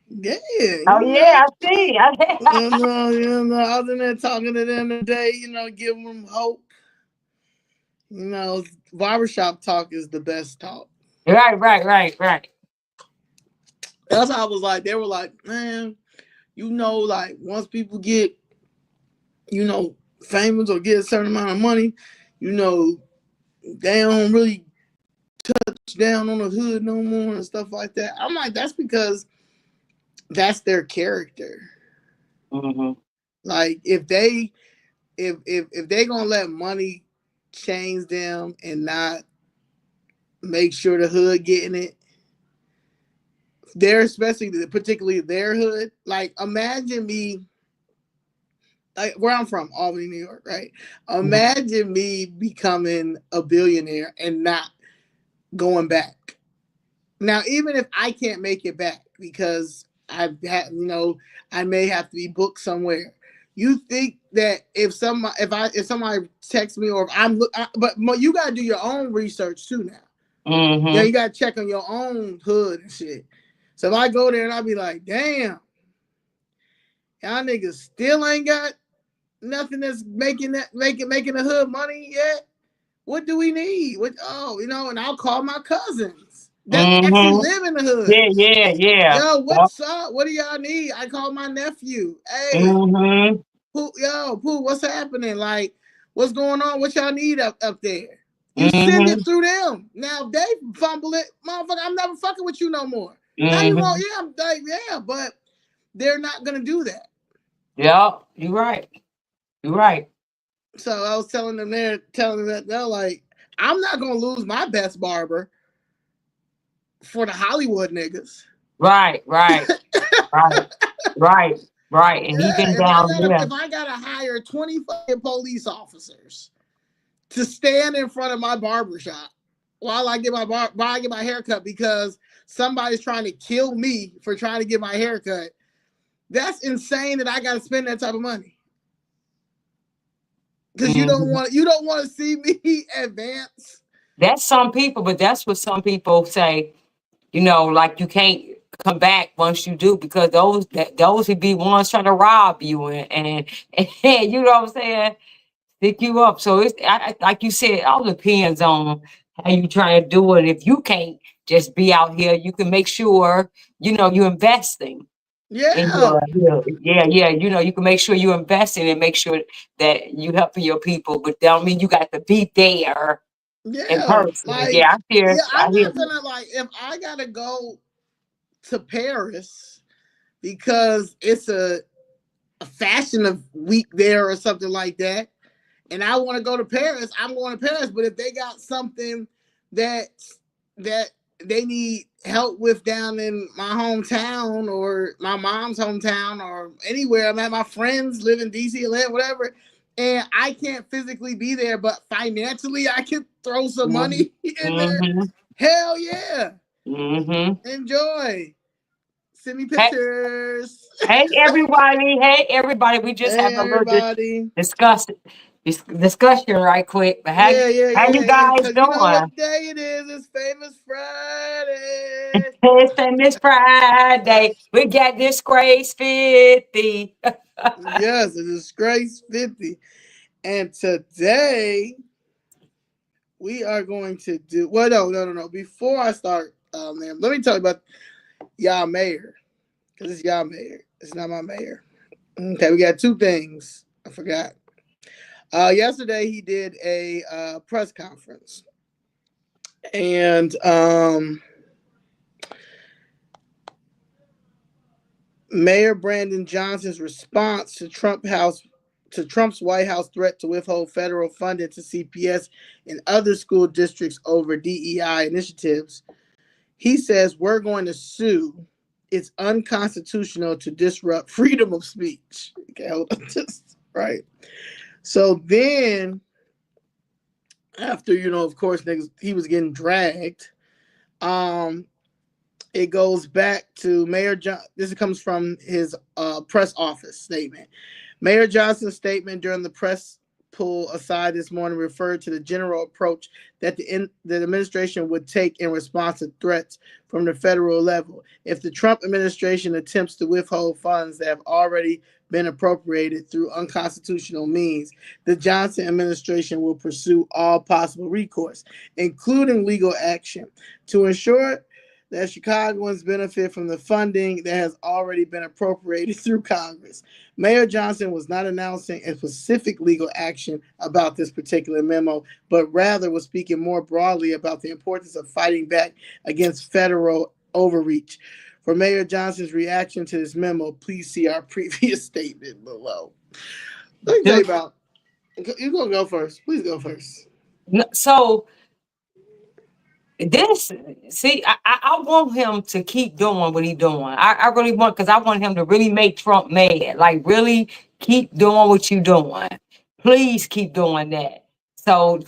Yeah, Oh yeah, I see. I was in there talking to them today, giving them hope. You know, barbershop talk is the best talk. Right, right, right, right. That's how I was like, they were like, man, like once people get, you know, famous or get a certain amount of money, you know, they don't really touch down on the hood no more and stuff like that. I'm like, that's because that's their character. Mm-hmm. Like if they gonna let money change them and not make sure the hood getting it, they're especially particularly their hood. Like imagine me, like where I'm from, Albany, New York, right? Imagine me becoming a billionaire and not going back. Now, even if I can't make it back because I've had, I may have to be booked somewhere. You think that if somebody texts me or if but you gotta do your own research too now. Yeah, Mm-hmm. you gotta check on your own hood and shit. So if I go there and I be like, damn, y'all niggas still ain't got nothing that's making the hood money yet. What do we need? And I'll call my cousins that actually Mm-hmm. live in the hood. Yeah, yeah, yeah. Yo, Yep. what's up? What do y'all need? I call my nephew. Hey, Mm-hmm. Pooh, what's happening? Like, what's going on? What y'all need up there? You send it Mm-hmm. through them. Now if they fumble it, motherfucker, I'm never fucking with you no more. How you want? Mm-hmm. Yeah, I'm like, yeah, but they're not gonna do that. Yep. You're right. You're right. So I was telling them that they're like, I'm not gonna lose my best barber for the Hollywood niggas. Right, right, right, right, right. And he Yeah, been down there. if I gotta hire 20 fucking police officers to stand in front of my barber shop while I get my haircut because somebody's trying to kill me for trying to get my haircut, that's insane that I gotta spend that type of money. Because Hmm. you don't want to see me advance. That's some people, but that's what some people say. Like you can't come back once you do because those would be ones trying to rob you and you know what I'm saying, pick you up. So like you said, it all depends on how you trying to do it. If you can't just be out here, you can make sure you're investing in Yeah, yeah. You can make sure you're investing and make sure that you helping your people, but that don't mean you got to be there in yeah. person. Like, Yeah, yeah, I I'm hear not you. gonna like if I gotta go to Paris because it's a fashion of week there or something like that, and I want to go to Paris, I'm going to Paris. But if they got something that that they need help with down in my hometown or my mom's hometown or anywhere, I'm at my friends live in DC, Atlanta, whatever, and I can't physically be there, but financially I can throw some money in there. Mm-hmm. Hell yeah, Mm-hmm. enjoy. Send me Hey, pictures. hey, everybody. Hey, everybody. We just Hey have a little everybody. discuss discussion right quick. But how you Yeah. guys Because you know doing? what day it is? It's Famous Friday. It's Famous Friday. We got Disgrace 50. Yes, it is Grace 50. And today we are going to do. Well, no. Before I start, man, let me tell you about y'all mayor. Because it's y'all mayor. It's not my mayor. Okay, we got two things. I forgot. Yesterday he did a press conference. And Mayor Brandon Johnson's response to Trump's White House threat to withhold federal funding to CPS and other school districts over DEI initiatives. He says we're going to sue. It's unconstitutional to disrupt freedom of speech. Okay, hold on, just right. So then, after of course, niggas, he was getting dragged. Um, it goes back to Mayor John. This comes from his press office statement. Mayor Johnson's statement during the pull aside this morning referred to the general approach that the administration would take in response to threats from the federal level. If the Trump administration attempts to withhold funds that have already been appropriated through unconstitutional means, the Johnson administration will pursue all possible recourse, including legal action, to ensure that Chicagoans benefit from the funding that has already been appropriated through Congress. Mayor Johnson was not announcing a specific legal action about this particular memo, but rather was speaking more broadly about the importance of fighting back against federal overreach. For Mayor Johnson's reaction to this memo, please see our previous statement below. Let me tell you about. You're going to go first. Please go first. So this, see, I want him to keep doing what he's doing. I really want, because I want him to really make Trump mad. Like, really keep doing what you're doing. Please keep doing that. So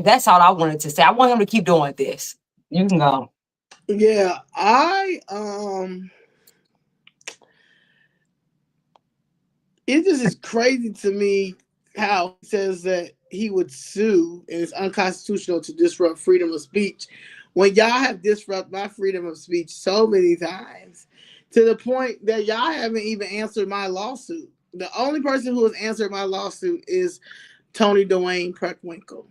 that's all I wanted to say. I want him to keep doing this. You can go. Yeah, it just is crazy to me how he says that he would sue and it's unconstitutional to disrupt freedom of speech when y'all have disrupted my freedom of speech so many times to the point that y'all haven't even answered my lawsuit. The only person who has answered my lawsuit is Tony Dwayne Preckwinkle.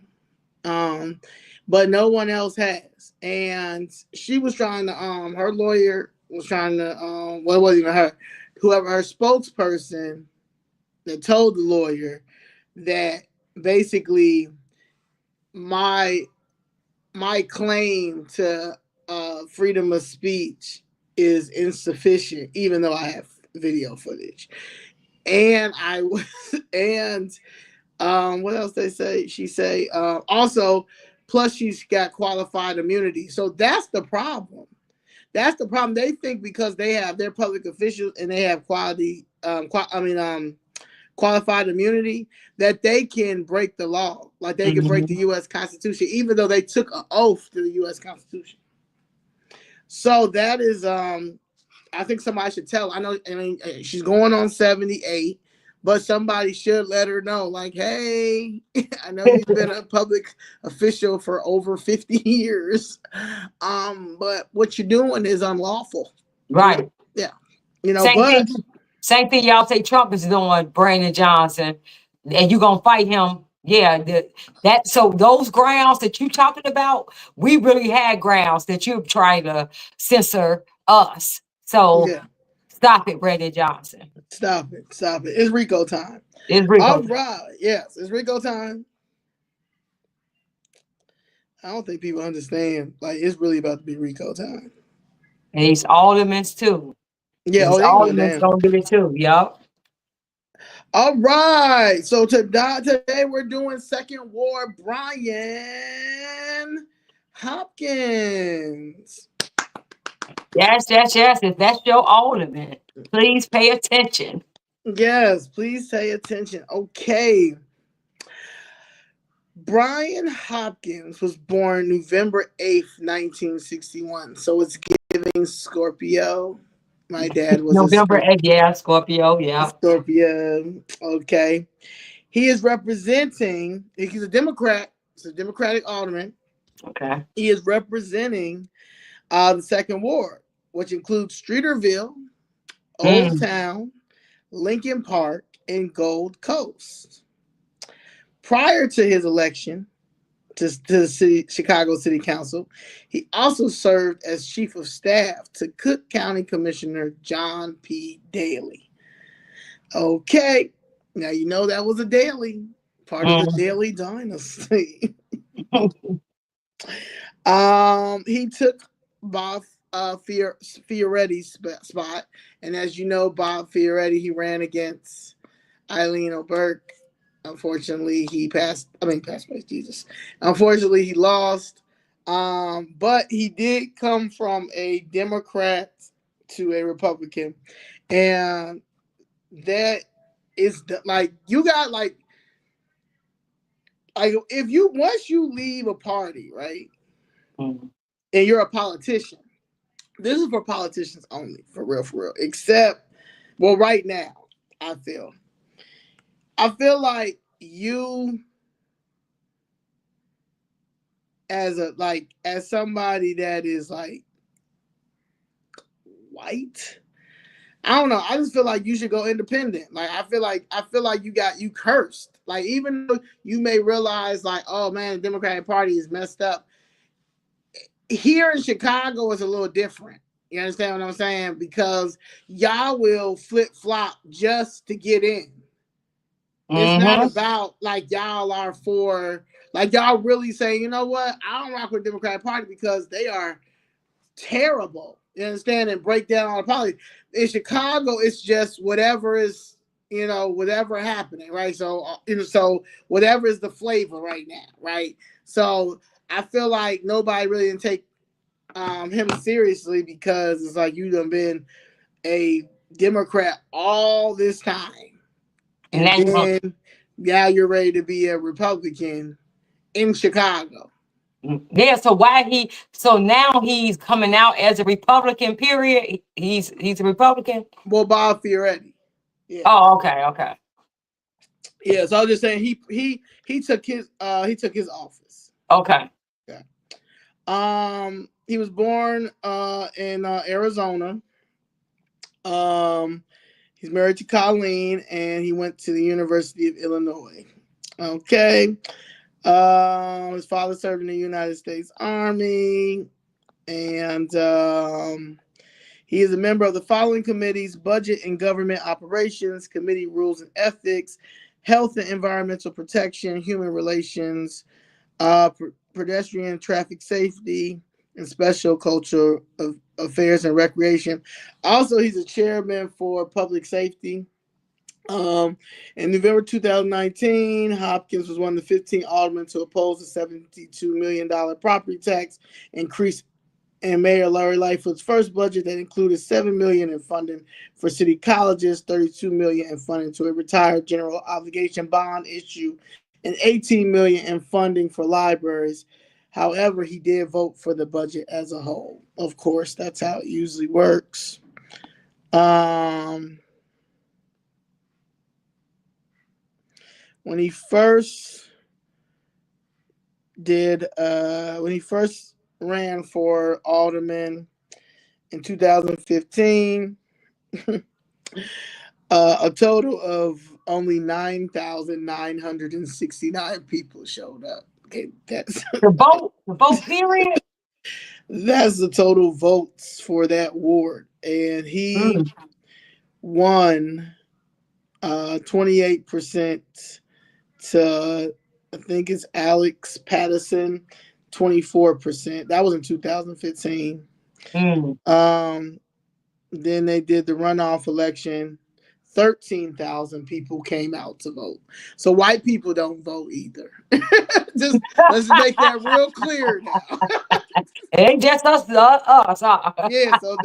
But no one else has. And she was trying to, her lawyer was trying to, well, it wasn't even her, whoever her spokesperson that told the lawyer that basically my claim to freedom of speech is insufficient, even though I have video footage. And I was, and what else they say? She say also, plus she's got qualified immunity. So that's the problem. That's the problem. They think because they have their public officials and they have qualified immunity that they can break the law, like they can break the U.S. Constitution, even though they took an oath to the U.S. Constitution. So that is, I think somebody should tell. I mean, she's going on 78. But somebody should let her know, like, hey, I know you've been a public official for over 50 years, but what you're doing is unlawful. Right. Yeah. Same thing y'all say Trump is doing, Brandon Johnson, and you're going to fight him. Yeah. So those grounds that you talking about, we really had grounds that you're trying to censor us. So yeah. Stop it, Brandon Johnson. Stop it. It's RICO time. All right. Yes, it's RICO time. I don't think people understand. Like, it's really about to be RICO time. And these aldermen too. Yeah, these aldermen gonna do it too. Yup. All right. So today we're doing Second Ward Brian Hopkins. Yes. If that's your alderman, please pay attention. Yes, please pay attention. Okay. Brian Hopkins was born November 8th, 1961. So it's giving Scorpio. My dad was November 8th, yeah, Scorpio, yeah. Scorpio. Okay. He is representing, he's a Democrat. He's a Democratic alderman. Okay. He is representing the Second Ward, which includes Streeterville, Old Town, Lincoln Park, and Gold Coast. Prior to his election to the Chicago City Council, he also served as chief of staff to Cook County Commissioner John P. Daly. Okay, now you know that was a Daly, part of the Daly dynasty. He took Bob Fioretti's spot, and as you know, Bob Fioretti, he ran against Eileen O'Burke. Unfortunately, he passed away, Jesus. Unfortunately, he lost. But he did come from a Democrat to a Republican. And that is like, you got like if you, once you leave a party, right? And you're a politician, this is for politicians only, for real. Except, well, right now, I feel like you as somebody that is like white. I don't know. I just feel like you should go independent. Like I feel like you cursed. Like even though you may realize like, oh man, the Democratic Party is messed up. Here in Chicago is a little different. You understand what I'm saying? Because y'all will flip flop just to get in. It's not Mm-hmm. about like y'all are for like y'all really say, you know what? I don't rock with the Democratic Party because they are terrible. You understand? And break down all the politics. In Chicago, it's just whatever is, whatever happening, right? So, so whatever is the flavor right now, right? So I feel like nobody really didn't take him seriously because it's like you done been a Democrat all this time, And and now you want, then now you're ready to be a Republican in Chicago. yeah. So why he? So now he's coming out as a Republican. Period. He's a Republican. Well, Bob Fioretti, yeah. Oh, okay, okay, Yeah, so I was just saying he took his office. okay. Okay. He was born in Arizona. Um, he's married to Colleen, and he went to the University of Illinois. Okay. His father served in the United States Army, and he is a member of the following committees: Budget and Government Operations Committee, Rules and Ethics, Health and Environmental Protection, Human Relations, Pedestrian Traffic Safety, and Special Cultural Affairs and Recreation. Also, he's a chairman for Public Safety. Um, in November 2019, Hopkins was one of the 15 aldermen to oppose the $72 million property tax increase and Mayor Larry Lightfoot's first budget that included $7 million in funding for city colleges, $32 million in funding to a retired general obligation bond issue, and $18 million in funding for libraries. However, he did vote for the budget as a whole. Of course, that's how it usually works. Um, when he first when he first ran for alderman in 2015, a total of only 9,969 people showed up. Okay, The vote period. that's the total votes for that ward, and he Mm. won 28% to I think it's Alex Patterson 24%. That was in 2015. Mm. Um, then they did the runoff election. 13,000 people came out to vote. So white people don't vote either. Just let's make that real clear now. It ain't just us. Yeah, so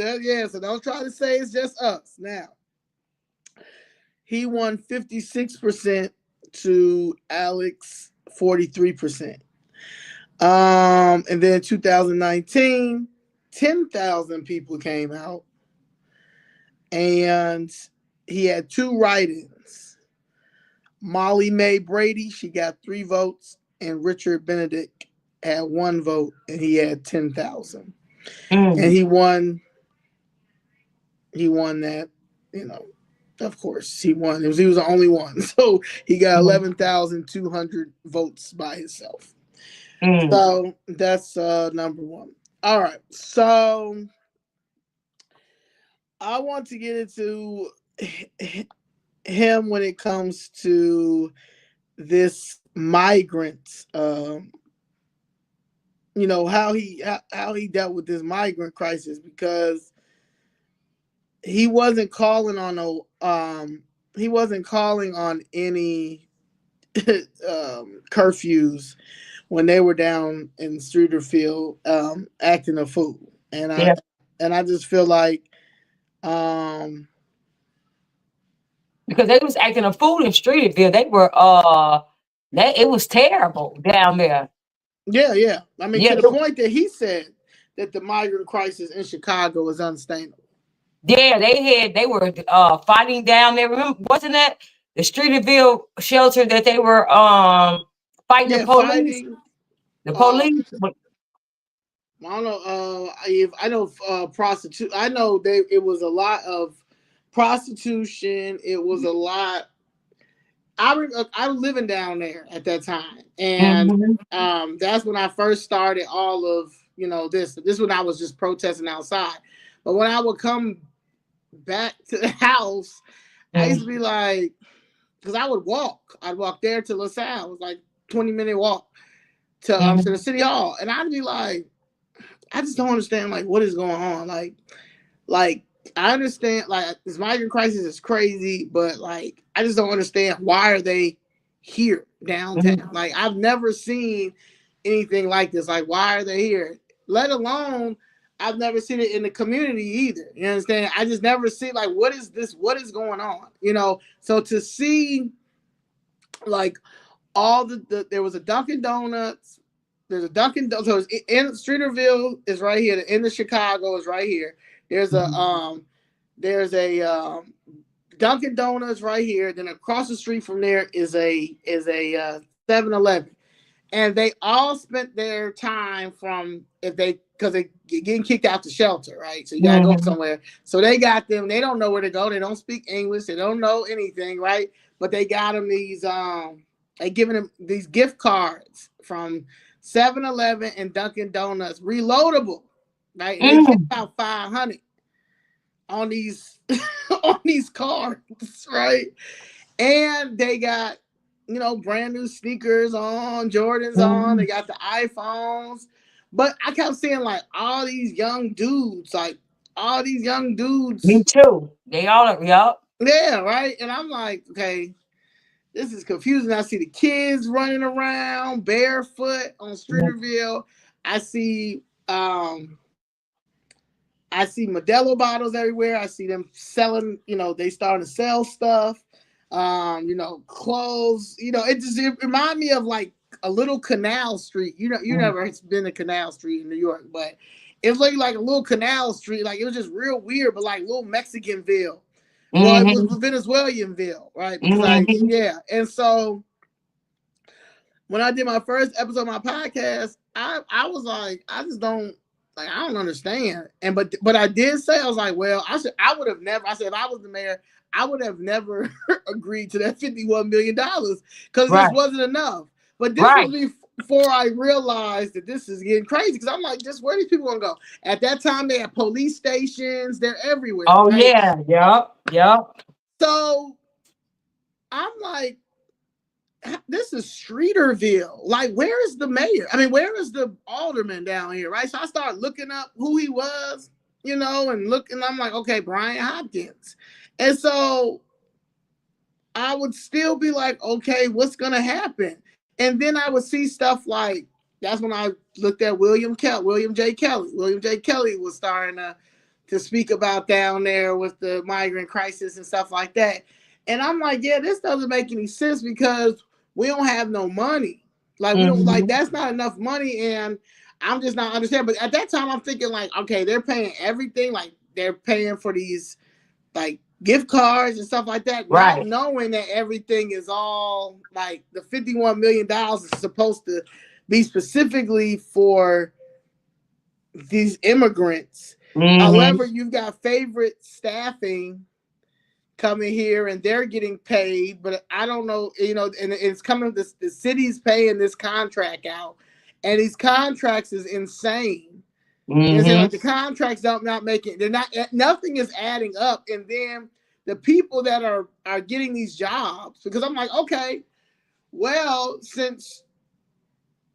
don't try to say it's just us. Now, he won 56% to Alex 43%. And then 2019, 10,000 people came out, and he had two write-ins. Molly Mae Brady, she got 3 votes, and Richard Benedict had 1 vote, and he had 10,000. And Mm. he won that, you know. Of course, he won. He was the only one, so he got Mm. 11,200 votes by himself. Mm. So that's number one. All right, so I want to get into him when it comes to this migrant, how he dealt with this migrant crisis, because he wasn't calling on any curfews when they were down in Streeterville acting a fool, and I Yeah, and I just feel like um because they was acting a fool in Streeterville. They were it was terrible down there. yeah, I mean, Yeah, to the point that he said that the migrant crisis in Chicago is unsustainable. yeah, they were fighting down there. Remember, wasn't that the Streeterville shelter that they were fighting the Yeah, police? fighting. The Uh, police. I don't know. If I know prostitute, I know it was a lot of prostitution. It was a lot. I was living down there at that time, and Mm-hmm. that's when I first started all of this. This when I was just protesting outside. But when I would come back to the house, I used to be like, because I would walk. I'd walk there to LaSalle. It was like 20-minute walk to the Mm-hmm. city hall, and I'd be like, I just don't understand like what is going on. Like I understand like this migrant crisis is crazy, but like I just don't understand why are they here downtown? Mm-hmm. Like I've never seen anything like this. Like why are they here? Let alone I've never seen it in the community either. You understand? I just never see like what is this? What is going on? So to see like all there was a Dunkin' Donuts. There's a Dunkin' Donuts. So it's in Streeterville is right here. The end of Chicago is right here. There's a there's a Dunkin' Donuts right here. Then across the street from there is a 7-Eleven, and they all spent their time from if they because they getting kicked out the shelter, right? So you gotta go Mm-hmm. somewhere. So they got them. They don't know where to go. They don't speak English. They don't know anything, right? But they got them these they giving them these gift cards from 7-Eleven and Dunkin' Donuts, reloadable, right? And they get Mm-hmm. about 500 on these on these cards, right? And they got brand new sneakers on, Jordans on. Mm-hmm. They got the iPhones, but I kept seeing like all these young dudes, like all these young Me dudes, too. They all, yup. yeah, right. And I'm like, okay, this is confusing. I see the kids running around barefoot on Streeterville. I see um I see Modelo bottles everywhere. I see them selling, they starting to sell stuff. Clothes. It remind me of like a little canal street. You never been to Canal Street in New York, but it's like a little canal street. Like it was just real weird, but like little Mexicanville. Well, it was Mm-hmm. Venezuelanville, right? Because Mm-hmm. yeah. And so when I did my first episode of my podcast, I was like, I just don't like I don't understand. And but I did say I was like, well, I would have never. I said if I was the mayor, I would have never agreed to that $51 million because this Right. wasn't enough. But this was Right. before I realized that this is getting crazy because I'm like, just where these people gonna go? At that time, they had police stations. They're everywhere, Oh right? yeah. Yup. Yup. So I'm like, this is Streeterville. Like, where is the mayor? I mean, where is the alderman down here, right? So I started looking up who he was, and looking. I'm like, okay, Brian Hopkins. And so I would still be like, okay, what's gonna happen? And then I would see stuff like that's when I looked at William J. Kelly. William J. Kelly was starting to speak about down there with the migrant crisis and stuff like that. And I'm like, yeah, this doesn't make any sense because we don't have no money. Like we don't like Mm-hmm. that's not enough money, and I'm just not understanding. But at that time, I'm thinking like, okay, they're paying everything. Like they're paying for these like gift cards and stuff like that, not Right. knowing that everything is all like the $51 million is supposed to be specifically for these immigrants. However, Mm-hmm. you've got favorite staffing coming here and they're getting paid, but I don't know, and it's coming. The city's paying this contract out, and these contracts is insane. You know, Mm-hmm. like the contracts don't not make it. They're not. Nothing is adding up, and then the people that are getting these jobs because I'm like, okay, well, since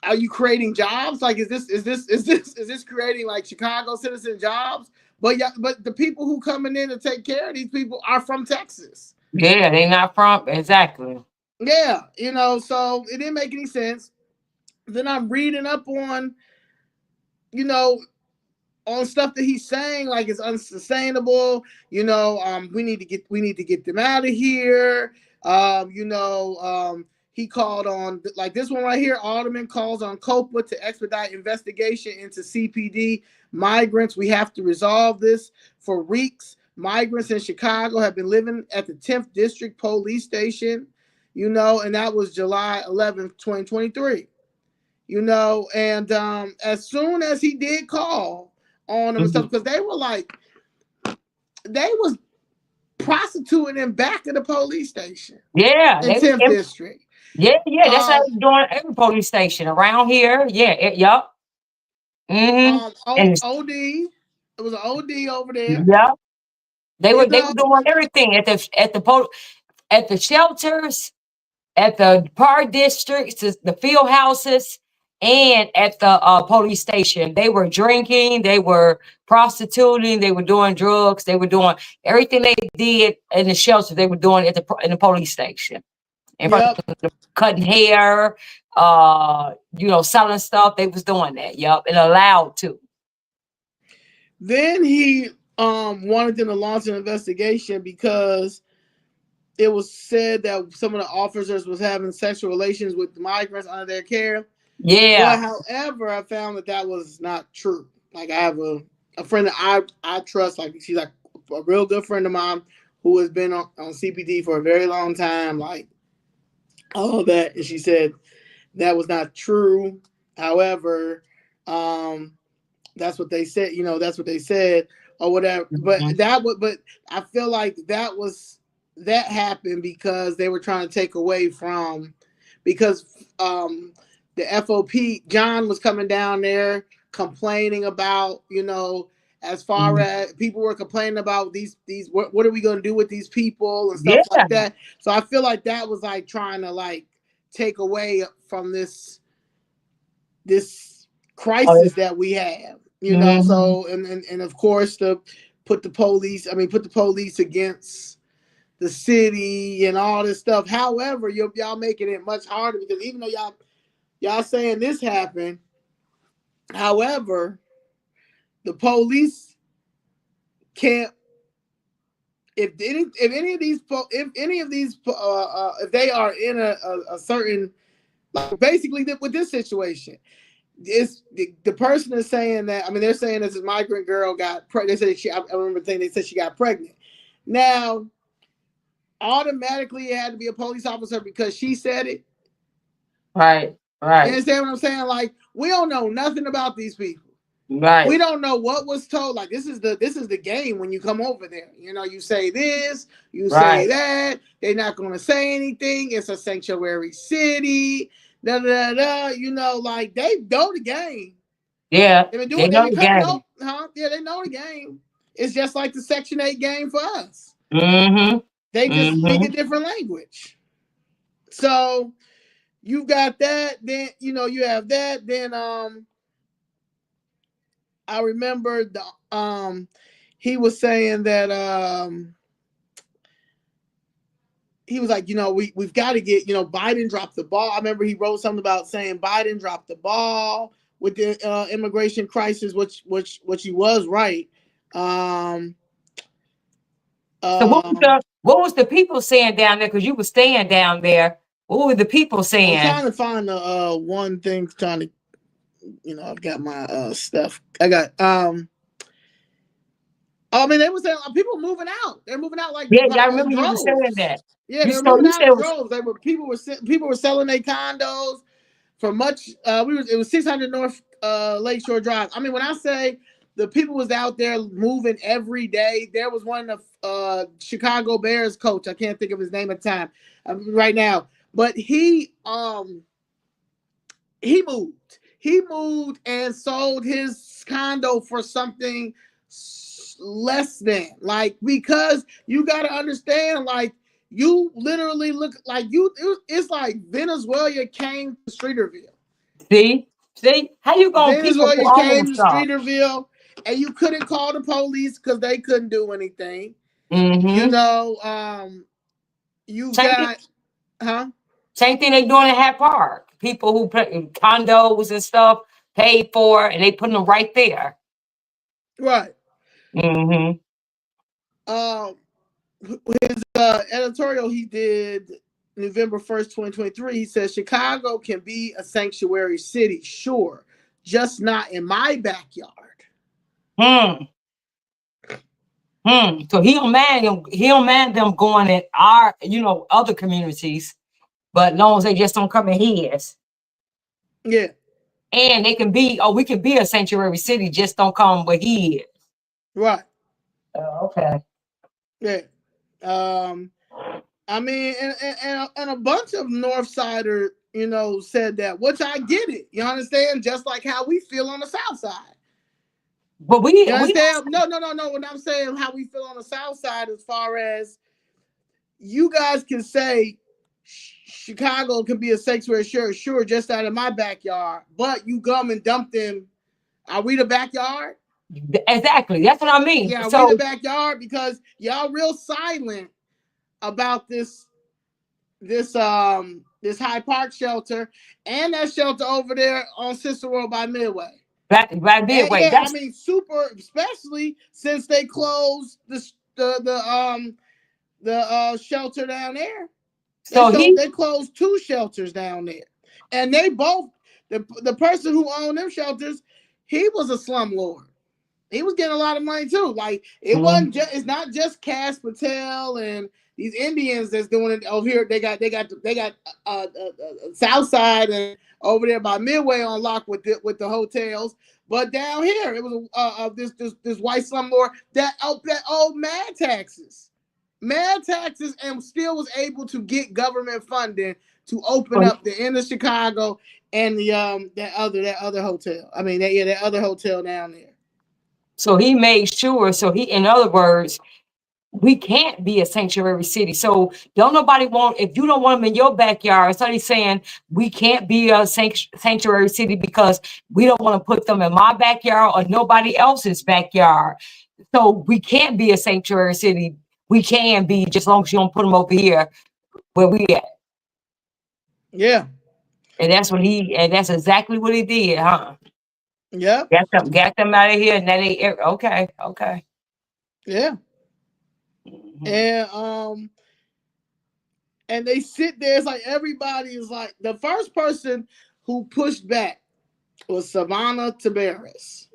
are you creating jobs? Like, is this creating like Chicago citizen jobs? But yeah, but the people who coming in to take care of these people are from Texas. Yeah, they not from exactly. Yeah, so it didn't make any sense. Then I'm reading up you know, on stuff that he's saying like it's unsustainable. We need to get them out of here. He called on like this one right here. Alderman calls on COPA to expedite investigation into CPD migrants. We have to resolve this for weeks. Migrants in Chicago have been living at the 10th District Police Station, and that was July 11th, 2023. And as soon as he did call on them and stuff, because they were like, they was prostituting in back of the police station Yeah, in 10th district. Yeah, that's how they're doing every police station around here. Yeah, yup. Mm-hmm. And OD, it was an OD over there. yeah, they You were know, doing everything at the shelters, at the park districts, the field houses, and at the police station. They were drinking, they were prostituting, they were doing drugs, they were doing everything they did in the shelter. They were doing at in the police station. In front yep. of cutting hair, selling stuff. They was doing that. Yep, and allowed to. Then he wanted them to launch an investigation because it was said that some of the officers was having sexual relations with the migrants under their care. Yeah. But however, I found that was not true. Like I have a friend that I trust. Like she's like a real good friend of mine who has been on CPD for a very long time. Like all that, and she said that was not true. However, that's what they said. That's what they said or whatever. Mm-hmm. But I feel like that happened because they were trying to take away from because the FOP John was coming down there complaining about as far as people were complaining about these what are we going to do with these people and stuff like that. So I feel like that was like trying to like take away from this crisis that we have, so and of course to put the police against the city and all this stuff. However, y'all making it much harder because even though y'all saying this happened, however, the police can't if any of these if they are in a certain, like basically with this situation, it's the person is saying that, they're saying this migrant girl got pregnant. They said I remember saying they said she got pregnant. Now automatically it had to be a police officer because she said it. Right. You understand what I'm saying? Like we don't know nothing about these people. Right. We don't know what was told. Like this is the game when you come over there. You say this, you say that. They're not going to say anything. It's a sanctuary city. Da da da. Like they know the game. Yeah, they've been doing. They know the game. Yeah, they know the game. It's just like the Section 8 game for us. Mm-hmm. They just speak a different language. So you got that. Then you have that. Then I remember he was saying that he was like, we've got to get, Biden dropped the ball. I remember he wrote something about saying Biden dropped the ball with the immigration crisis, which he was right. So what was the people saying down there? Because you were staying down there. What were the people saying? I'm trying to find the one thing, trying to, I've got my stuff. I got they were saying people moving out. They're moving out like I remember you were saying that. Yeah, they're moving out in droves. People were selling their condos for much. It was 600 North Lakeshore Drive. When I say the people was out there moving every day, there was one of Chicago Bears coach. I can't think of his name at the time right now, but he moved. He moved and sold his condo for something less than, like, because you got to understand, like, you literally look like it's like Venezuela came to Streeterville. See how you gonna Venezuela came to Streeterville, and you couldn't call the police because they couldn't do anything. Mm-hmm. You got same thing they doing in Hat Park. People who put in condos and stuff paid for, and they put them right there. Right. Mm-hmm. His editorial he did November 1st, 2023, he says Chicago can be a sanctuary city, sure, just not in my backyard. So he don't mind them going in our, other communities, but as long as they just don't come in his. Yeah. And they can be, we can be a sanctuary city, just don't come where he is. Right. Okay. Yeah. I mean, and a bunch of Northsiders, said that, which I get it. You understand? Just like how we feel on the South Side. But you understand? No. When I'm saying how we feel on the South Side, as far as you guys can say Chicago can be a sanctuary, sure, just out of my backyard, but you come and dump them. Are we the backyard? Exactly. That's what I mean. Yeah, we the backyard because y'all real silent about this High Park shelter and that shelter over there on Cicero by Midway. By Midway. Yeah, I mean, super, especially since they closed the shelter down there. So they closed 2 shelters down there, and they both the person who owned them shelters, he was a slumlord. He was getting a lot of money too. Like it wasn't just, it's not just Cass Patel and these Indians that's doing it over here. They got South Side and over there by Midway on lock with the hotels. But down here it was this white slumlord that owed mad taxes, and still was able to get government funding to open up the inner Chicago and the that other hotel. I mean that other hotel down there. So he made sure. So in other words, we can't be a sanctuary city. So don't nobody want, if you don't want them in your backyard, somebody's saying we can't be a sanctuary city because we don't want to put them in my backyard or nobody else's backyard. So we can't be a sanctuary city. We can be, just as long as you don't put them over here where we at. Yeah. And that's exactly what he did, huh? Yeah. Got them out of here, and that they okay. Yeah. And they sit there. It's like everybody is like, the first person who pushed back was Savannah Tabaris,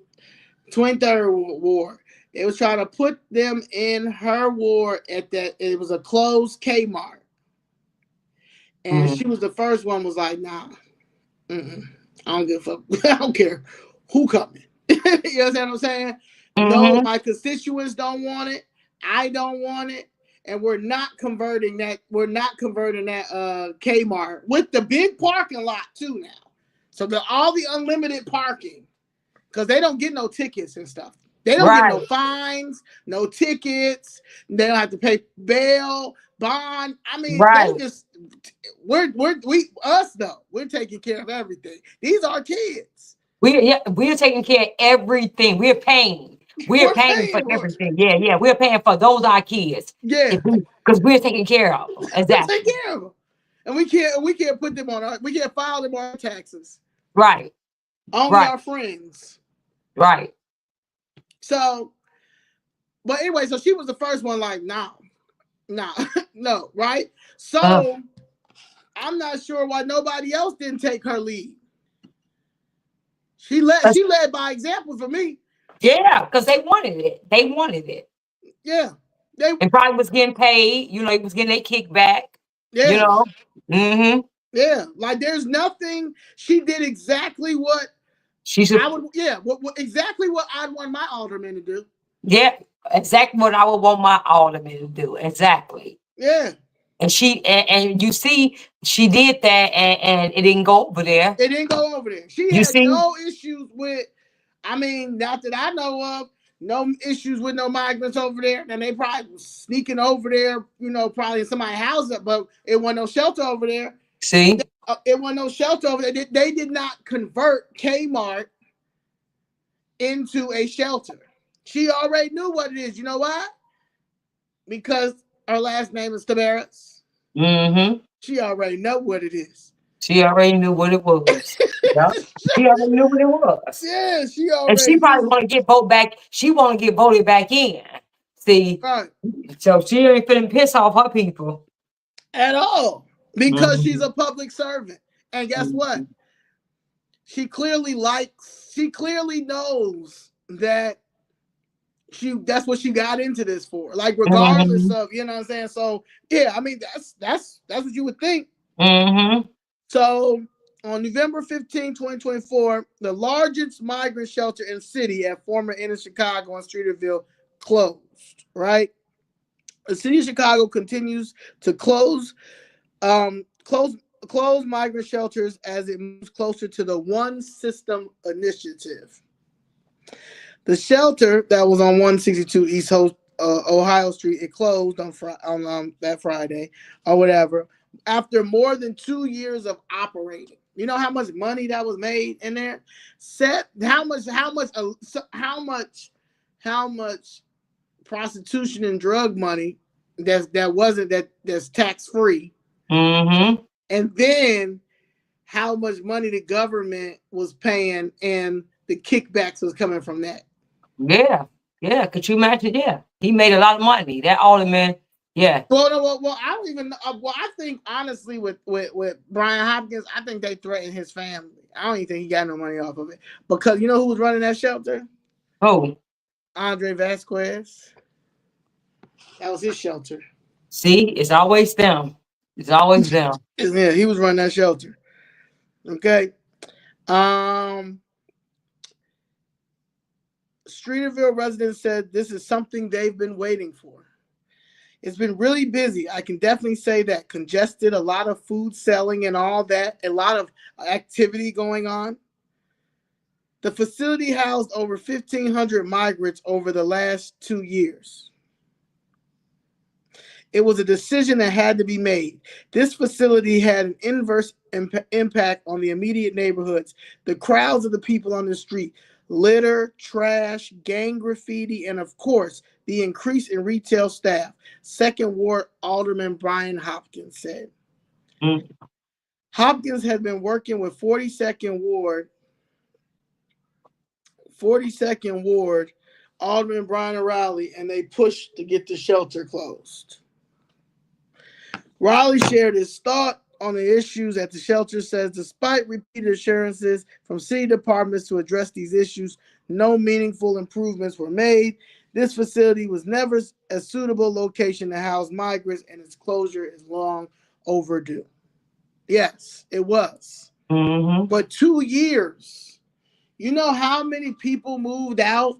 23rd Ward. They was trying to put them in her ward at that. It was a closed Kmart, and she was the first one. Was like, nah, I don't give a fuck. I don't care who coming. You understand what I'm saying? No, my constituents don't want it. I don't want it. And we're not converting that. We're not converting that Kmart with the big parking lot too now. So all the unlimited parking, because they don't get no tickets and stuff. They don't get no fines, no tickets. They don't have to pay bail, bond. I mean, they just we're taking care of everything. These are kids. We're taking care of everything. We're paying. We're paying for everything. Yeah. We're paying for those our kids. Yeah. Because we're taking care of them. Exactly. We're taking care of them. And we can't put them on we can't file them on our taxes. Right. Only our friends. Right. So, but anyway, so she was the first one like, no, right? So I'm not sure why nobody else didn't take her lead. She led by example for me. Yeah, because they wanted it. Yeah. And probably was getting paid, he was getting a kickback. Yeah. Yeah. Like there's nothing, she did exactly what she should. Exactly what I'd want my alderman to do. Yeah, exactly what I would want my alderman to do. Exactly. Yeah. And and you see, she did that, and it didn't go over there. It didn't go over there. She had no issues with, I mean, not that I know of, no issues with no migrants over there. And they probably was sneaking over there, probably in somebody's house, but it wasn't no shelter over there. See? It wasn't no shelter over there. They did not convert Kmart into a shelter. She already knew what it is. You know why? Because her last name is Tabaris. She already know what it is. She already knew what it was. She already knew what it was. Yeah, she already. And she probably want to get voted back. She want to get voted back in. See, so she ain't finna piss off her people at all because she's a public servant. And guess what? She clearly knows that that's what she got into this for. Like regardless of, you know what I'm saying? So yeah, I mean that's what you would think. So On November 15, 2024, the largest migrant shelter in the city at former inner Chicago and Streeterville closed, right? The city of Chicago continues to um, close, close migrant shelters as it moves closer to the One System initiative. The shelter that was on 162 East Ohio Street, it closed on that Friday or whatever after more than 2 years of operating. You know how much money that was made in there? Set how much prostitution and drug money that's tax free, Mm-hmm. and then how much money the government was paying and the kickbacks was coming from that. Yeah. Yeah. Could you imagine? Yeah. He made a lot of money. That alderman. Yeah. Well, I don't even. Well, I think honestly, with Brian Hopkins, I think they threatened his family. I don't even think he got no money off of it because you know who was running that shelter? Oh, Andre Vasquez. That was his shelter. see, it's always them. It's always them. Yeah, he was running that shelter. Okay. Um, Streeterville residents said this is something they've been waiting for. It's been really busy. I can definitely say that. Congested, a lot of food selling and all that, a lot of activity going on. The facility housed over 1,500 migrants over the last 2 years. It was a decision that had to be made. This facility had an inverse impact on the immediate neighborhoods, the crowds of the people on the street, litter, trash, gang graffiti, and of course, the increase in retail staff, Second Ward Alderman Brian Hopkins said. Mm. Hopkins has been working with 42nd Ward Alderman Brian O'Reilly, and they pushed to get the shelter closed. Riley shared his thought on the issues at the shelter, says despite repeated assurances from city departments to address these issues, no meaningful improvements were made. This facility was never a suitable location to house migrants, and its closure is long overdue. Yes, it was. Mm-hmm. But 2 years, you know how many people moved out?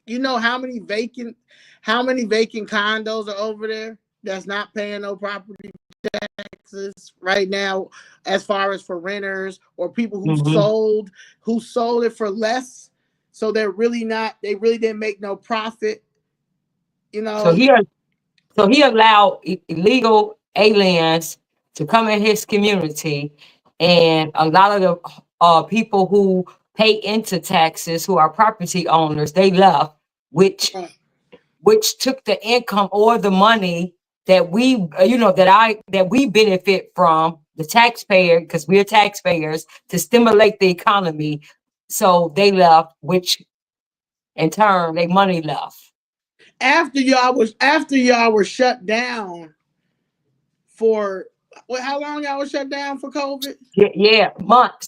You know how many vacant condos are over there that's not paying no property taxes right now, as far as for renters or people Mm-hmm. who sold it for less, so they really didn't make no profit, you So know. he allowed illegal aliens to come in his community, and a lot of the people who pay into taxes, who are property owners, they left, which took the income or the money that we, that we benefit from, the taxpayer, because we're taxpayers, to stimulate the economy. So they left, which in turn, their money left. After y'all were shut down for how long y'all were shut down for COVID? Yeah, months.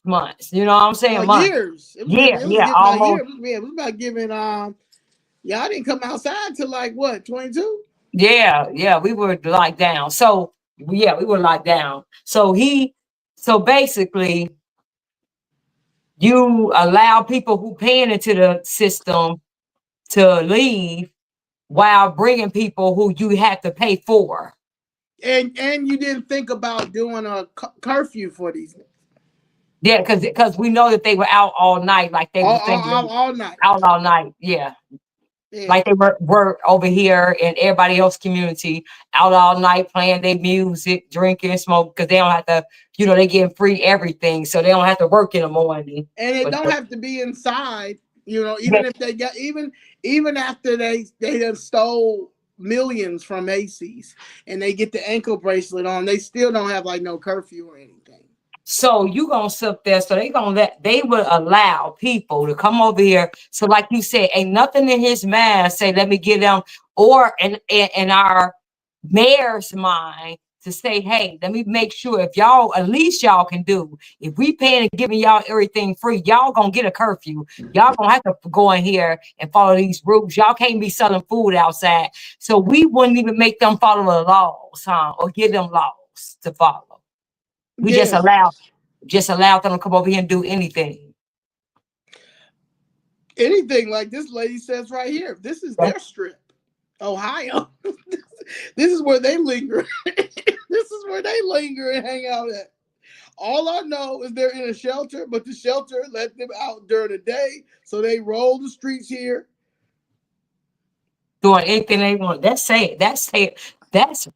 You know what I'm saying? Months. Years. It was Yeah, giving. It was yeah, getting about a year. almost. It was about giving. Y'all didn't come outside till like what, 22? Yeah, we were locked down. So yeah, we were locked down. So basically, you allow people who paying into the system to leave while bringing people who you have to pay for. And you didn't think about doing a curfew for these. Yeah, because we know that they were out all night, like they were saying, All night. out all night. Yeah. Yeah. Like they were over here in everybody else's community, out all night playing their music, drinking, smoke, because they don't have to, they get free everything, so they don't have to work in the morning. And it don't have to be inside, even if they got even after they done stole millions from Macy's and they get the ankle bracelet on, they still don't have like no curfew or anything. So you gonna sit there, so they will allow people to come over here. So like you said, ain't nothing in his mind say, let me get them, or in our mayor's mind to say, hey, let me make sure if y'all, at least y'all can do, if we paying and giving y'all everything free, y'all gonna get a curfew. Y'all gonna have to go in here and follow these rules. Y'all can't be selling food outside. So we wouldn't even make them follow the laws, or give them laws to follow. We just allow. just allowed them to come over here and do anything. Anything like this lady says right here. This is their strip, Ohio. This is where they linger. This is where they linger and hang out at. All I know is they're in a shelter, but the shelter let them out during the day, so they roll the streets here. Doing anything they want. That's it. That's it. That's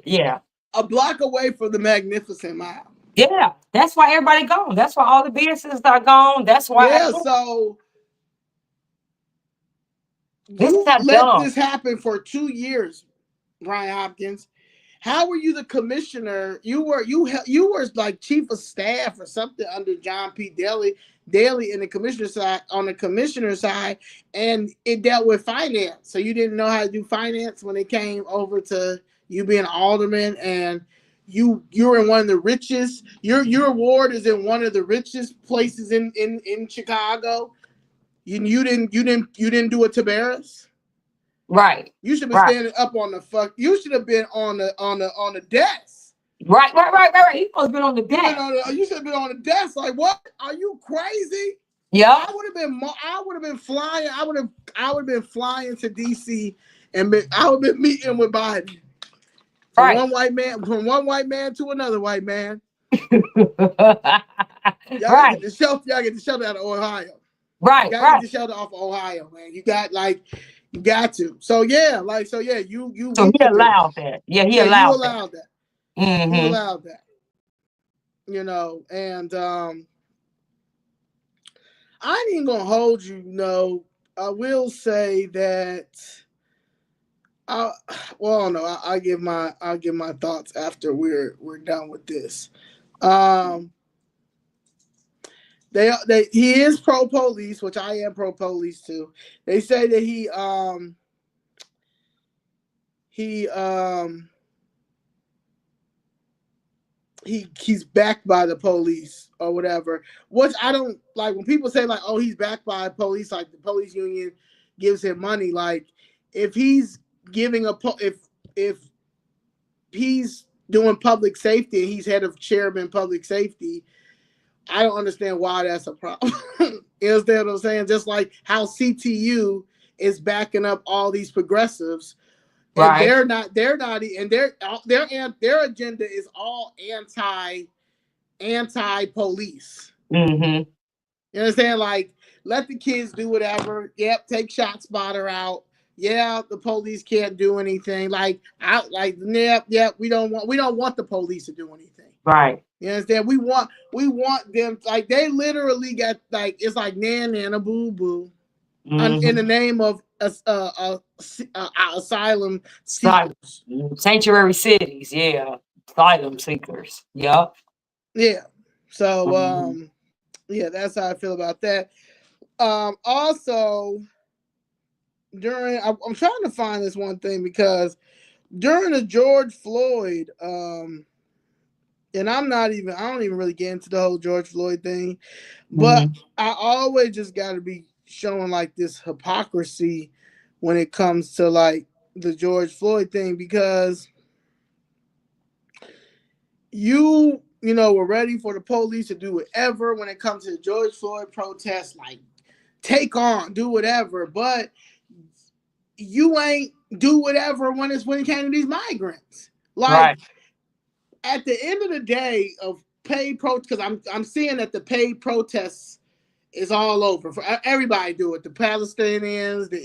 yeah. A block away from the Magnificent Mile. Yeah. That's why everybody gone. That's why all the businesses are gone. That's why Yeah, so this is you not let dumb. this happen for 2 years, Brian Hopkins. How were you the commissioner? You were like chief of staff or something under John P. Daly in the commissioner side on the commissioner side, and it dealt with finance. So you didn't know how to do finance when it came over to you being alderman, and you're in one of the richest. Your ward is in one of the richest places in Chicago. You didn't do a Tabaris. Right. You should have been Right. standing up on the fuck. You should have been on the desk. Right. He supposed to be on the deck. You should have been on the desk. Like, what? Are you crazy? Yeah. I would have been flying. I would have been flying to DC, and I would have been meeting with Biden. From one white man to another white man. Y'all get the shelter out of Ohio. Right. You gotta get the shelter off of Ohio, man. You got to. So yeah, you So went he to allowed that. Yeah, he you allowed allowed that. Mm-hmm. You allowed that. And I ain't even gonna hold you. No, I will say that. I'll give my thoughts after we're done with this. He is pro police, which I am pro police too. They say that he's backed by the police or whatever. Which I don't like when people say like, oh, he's backed by police, like the police union gives him money. Like if he's giving if he's doing public safety and he's head of chairman public safety, I don't understand why that's a problem. You understand what I'm saying? Just like how CTU is backing up all these progressives, and Right. they're not, and their agenda is all anti-police. Mm-hmm. You understand? Like, let the kids do whatever. Yep, take shot spotter out. Yeah, the police can't do anything. We don't want the police to do anything. Right. You understand? We want them, like, they literally got, like, it's like nana boo boo, Mm-hmm. in the name of asylum seekers. Sanctuary cities, yeah. Asylum seekers. Yep. Yeah. So yeah, that's how I feel about that. Also, I'm trying to find this one thing, because during the George Floyd, and I don't even really get into the whole George Floyd thing, but I always just got to be showing like this hypocrisy when it comes to like the George Floyd thing, because we're ready for the police to do whatever when it comes to the George Floyd protests, like do whatever, but you ain't do whatever when it came to these migrants. Like, at the end of the day of paid protests, because I'm seeing that the paid protests is all over. For everybody do it. The Palestinians, the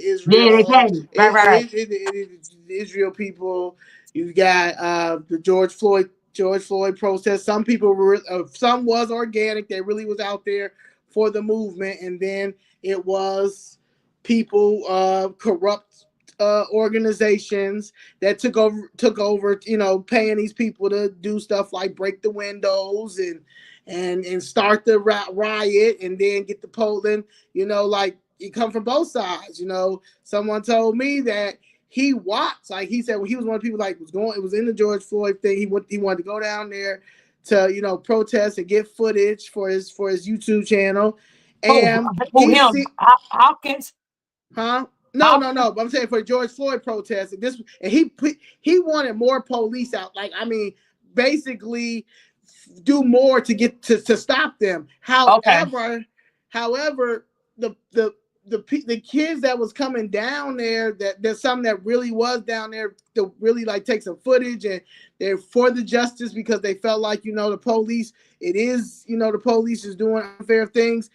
Israel people. You've got the George Floyd protest. Some people some was organic. They really was out there for the movement, and then it was people, corrupt organizations that took over, paying these people to do stuff like break the windows and start the riot, and then get the polling. Like, it come from both sides. Someone told me that he watched, like, he said, he was one of the people, like, it was in the George Floyd thing. He wanted to go down there to protest and get footage for his YouTube channel. And Hopkins? Huh? No. But I'm saying for the George Floyd protest, he wanted more police out. Like, I mean, basically, do more to get to stop them. Okay. However, the the the kids that was coming down there, that there's some that really was down there to really like take some footage, and they're for the justice because they felt like, the police, it is, the police is doing unfair things.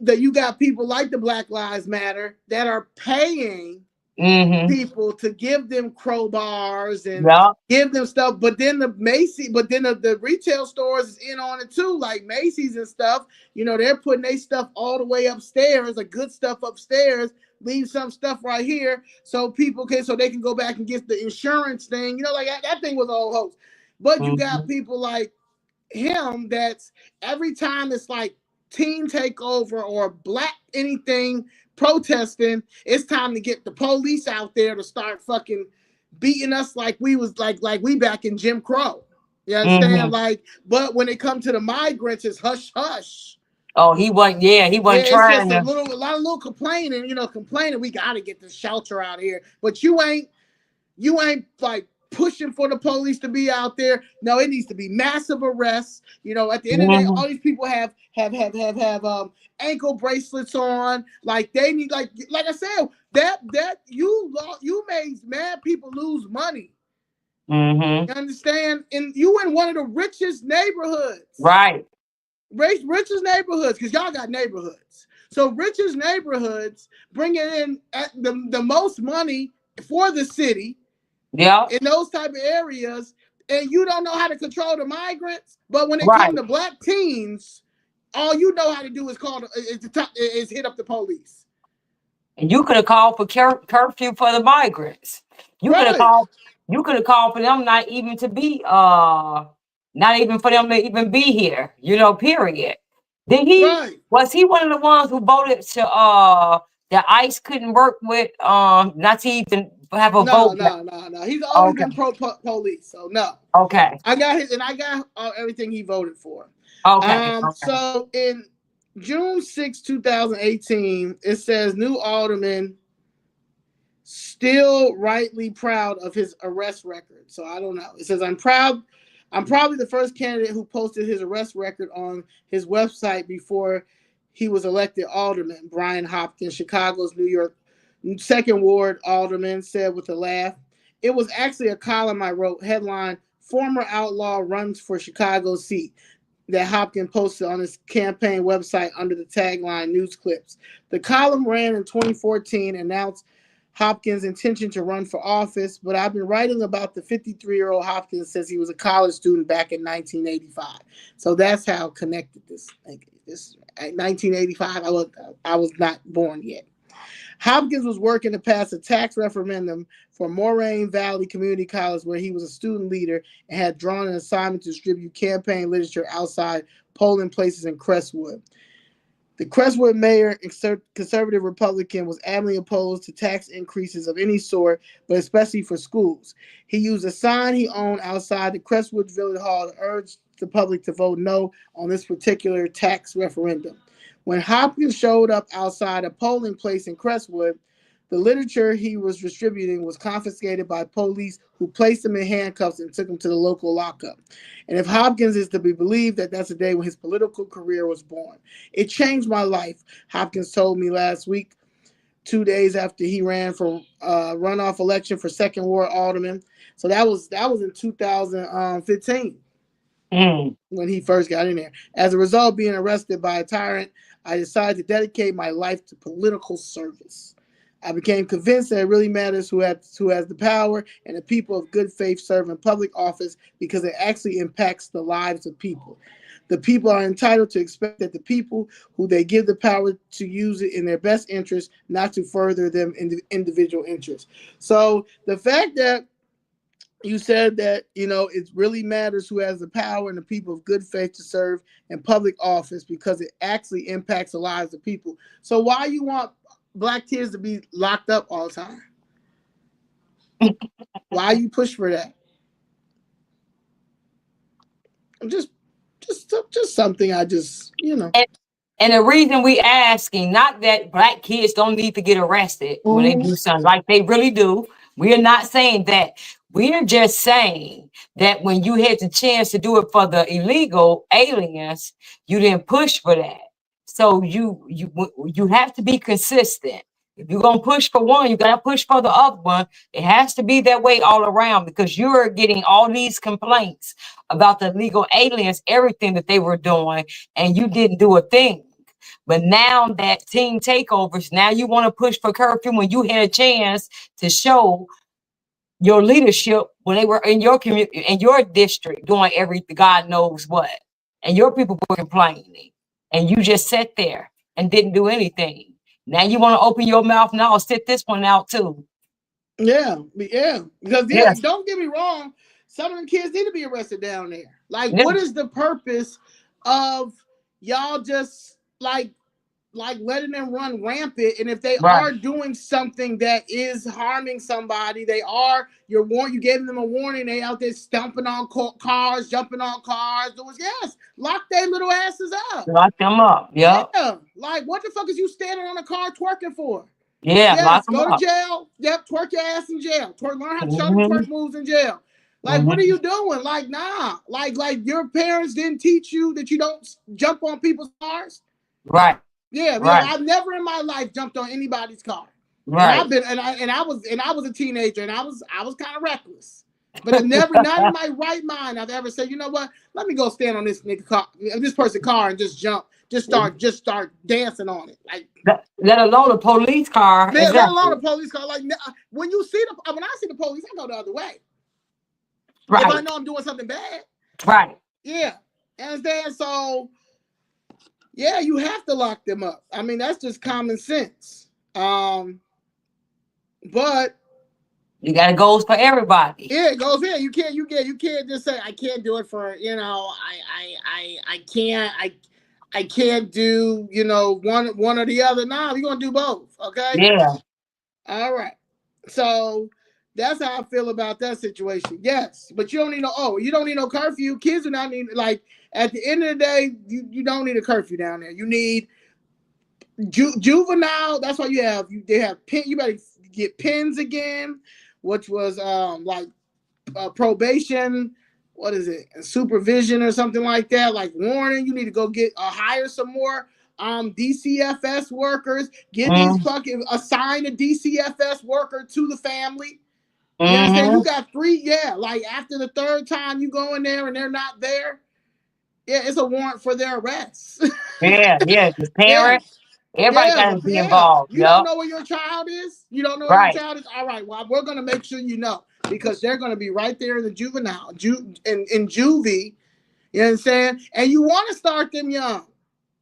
That you got people like the Black Lives Matter that are paying people to give them crowbars and give them stuff, but then the retail stores is in on it too, like Macy's and stuff. They're putting their stuff all the way upstairs, the good stuff upstairs, leave some stuff right here so they can go back and get the insurance thing. Like that thing was all hoax. But you got people like him that's every time it's like teen takeover or black anything protesting, it's time to get the police out there to start fucking beating us like we was like we back in Jim Crow. You understand? Like, but when it comes to the migrants, it's hush hush. Oh, he wasn't It's trying just to. a lot of little complaining, complaining, we gotta get the shelter out here. But you ain't like pushing for the police to be out there. No, it needs to be massive arrests. At the end of the day, all these people have ankle bracelets on. Like they need, like I said, that you made mad people lose money. You understand? And you in one of the richest neighborhoods, right? Richest neighborhoods, because y'all got neighborhoods. So richest neighborhoods bringing in the most money for the city. Yeah. In those type of areas, and you don't know how to control the migrants. But when it comes to black teens, all you know how to do is hit up the police. And you could have called for curfew for the migrants. You could have called. You could have called for them not even to be not even for them to even be here. Period. Did he? Was he one of the ones who voted to that ICE couldn't work with not to even have a vote? No. He's always been pro police, so no. Okay. I got everything he voted for. Okay. So in June 6, 2018, it says new alderman still rightly proud of his arrest record. So I don't know. It says, I'm probably the first candidate who posted his arrest record on his website before he was elected alderman. Brian Hopkins, Chicago's New York 2nd Ward alderman, said with a laugh. It was actually a column I wrote, headline, former outlaw runs for Chicago seat, that Hopkins posted on his campaign website under the tagline news clips. The column ran in 2014, announced Hopkins' intention to run for office, but I've been writing about the 53-year-old Hopkins since he was a college student back in 1985. So that's how connected this. 1985, I was not born yet. Hopkins was working to pass a tax referendum for Moraine Valley Community College, where he was a student leader and had drawn an assignment to distribute campaign literature outside polling places in Crestwood. The Crestwood mayor, conservative Republican, was adamantly opposed to tax increases of any sort, but especially for schools. He used a sign he owned outside the Crestwood Village Hall to urge the public to vote no on this particular tax referendum. When Hopkins showed up outside a polling place in Crestwood, the literature he was distributing was confiscated by police, who placed him in handcuffs and took him to the local lockup. And if Hopkins is to be believed, that's the day when his political career was born. It changed my life, Hopkins told me last week, 2 days after he ran for runoff election for 2nd Ward alderman. So that was in 2015. When he first got in there. As a result of being arrested by a tyrant, I decided to dedicate my life to political service. I became convinced that it really matters who has the power, and the people of good faith serve in public office because it actually impacts the lives of people. The people are entitled to expect that the people who they give the power to use it in their best interest, not to further them in the individual interest. So the fact that you said that, it really matters who has the power and the people of good faith to serve in public office because it actually impacts the lives of people. So why you want black kids to be locked up all the time? Why you push for that? Just something I just. And the reason we asking, not that black kids don't need to get arrested when they do something, like they really do. We are not saying that. We're just saying that when you had the chance to do it for the illegal aliens, you didn't push for that. So you have to be consistent. If you're gonna push for one, you gotta push for the other one. It has to be that way all around because you're getting all these complaints about the illegal aliens, everything that they were doing, and you didn't do a thing. But now that team takeovers, now you want to push for curfew when you had a chance to show your leadership when they were in your community, in your district, doing everything, God knows what, and your people were complaining, and you just sat there and didn't do anything. Now you want to open your mouth now, sit this one out too. Yeah, yeah. Because Yes, don't get me wrong, some of them kids need to be arrested down there. Like, yes, what is the purpose of y'all just like letting them run rampant? And if they right, are doing something that is harming somebody, you gave them a warning, they out there stomping on cars, jumping on cars, yes, lock their little asses up. lock them up. Yep, Yeah, like what the fuck is you standing on a car twerking for? yeah, lock Yes, them go to up. jail. Yep, twerk your ass in jail. Learn how to show them Hmm. twerk moves in jail. Like, what are Hmm. you doing? Like, nah. Like your parents didn't teach you that you don't jump on people's cars. Right, Yeah, right, I've never in my life jumped on anybody's car. And I've right. been I was a teenager and I was kind of reckless. But it never, not in my right mind, I've ever said, you know what? Let me go stand on this nigga car, this person's car, and just jump, just start dancing on it. Like, Let alone a police car. man, let alone a Exactly. police car. Like, when I see the police, I go the other way. If I Right, know I'm doing something bad, right. yeah, understand? So yeah, you have to lock them up. I mean, that's just common sense. But You got goals for everybody. yeah, it goes in. You can't just say I can't do it for, I can't I can't do, one or the other. Nah, you're gonna do both. Okay. Yeah. All right. So that's how I feel about that situation. Yes, but you don't need no curfew. Kids do not need, like, at the end of the day, you don't need a curfew down there. You need juvenile. That's why they have pin. You better get pins again, which was like probation. What is it? Supervision or something like that. Like warning. You need to go get hire some more DCFS workers. Get these Mm-hmm. fucking assign a DCFS worker to the family. You understand? You Mm-hmm. got three. Yeah, like after the third time you go in there and they're not there. Yeah, it's a warrant for their arrest. Yeah, yeah. The Yeah. parents, everybody Yeah, got to be yeah. involved. You don't Yep. know where your child is. You don't know where your Right. child is. All right. Well, we're gonna make sure you know because they're gonna be right there in the juvenile, in juvie. You understand? And you want to start them young.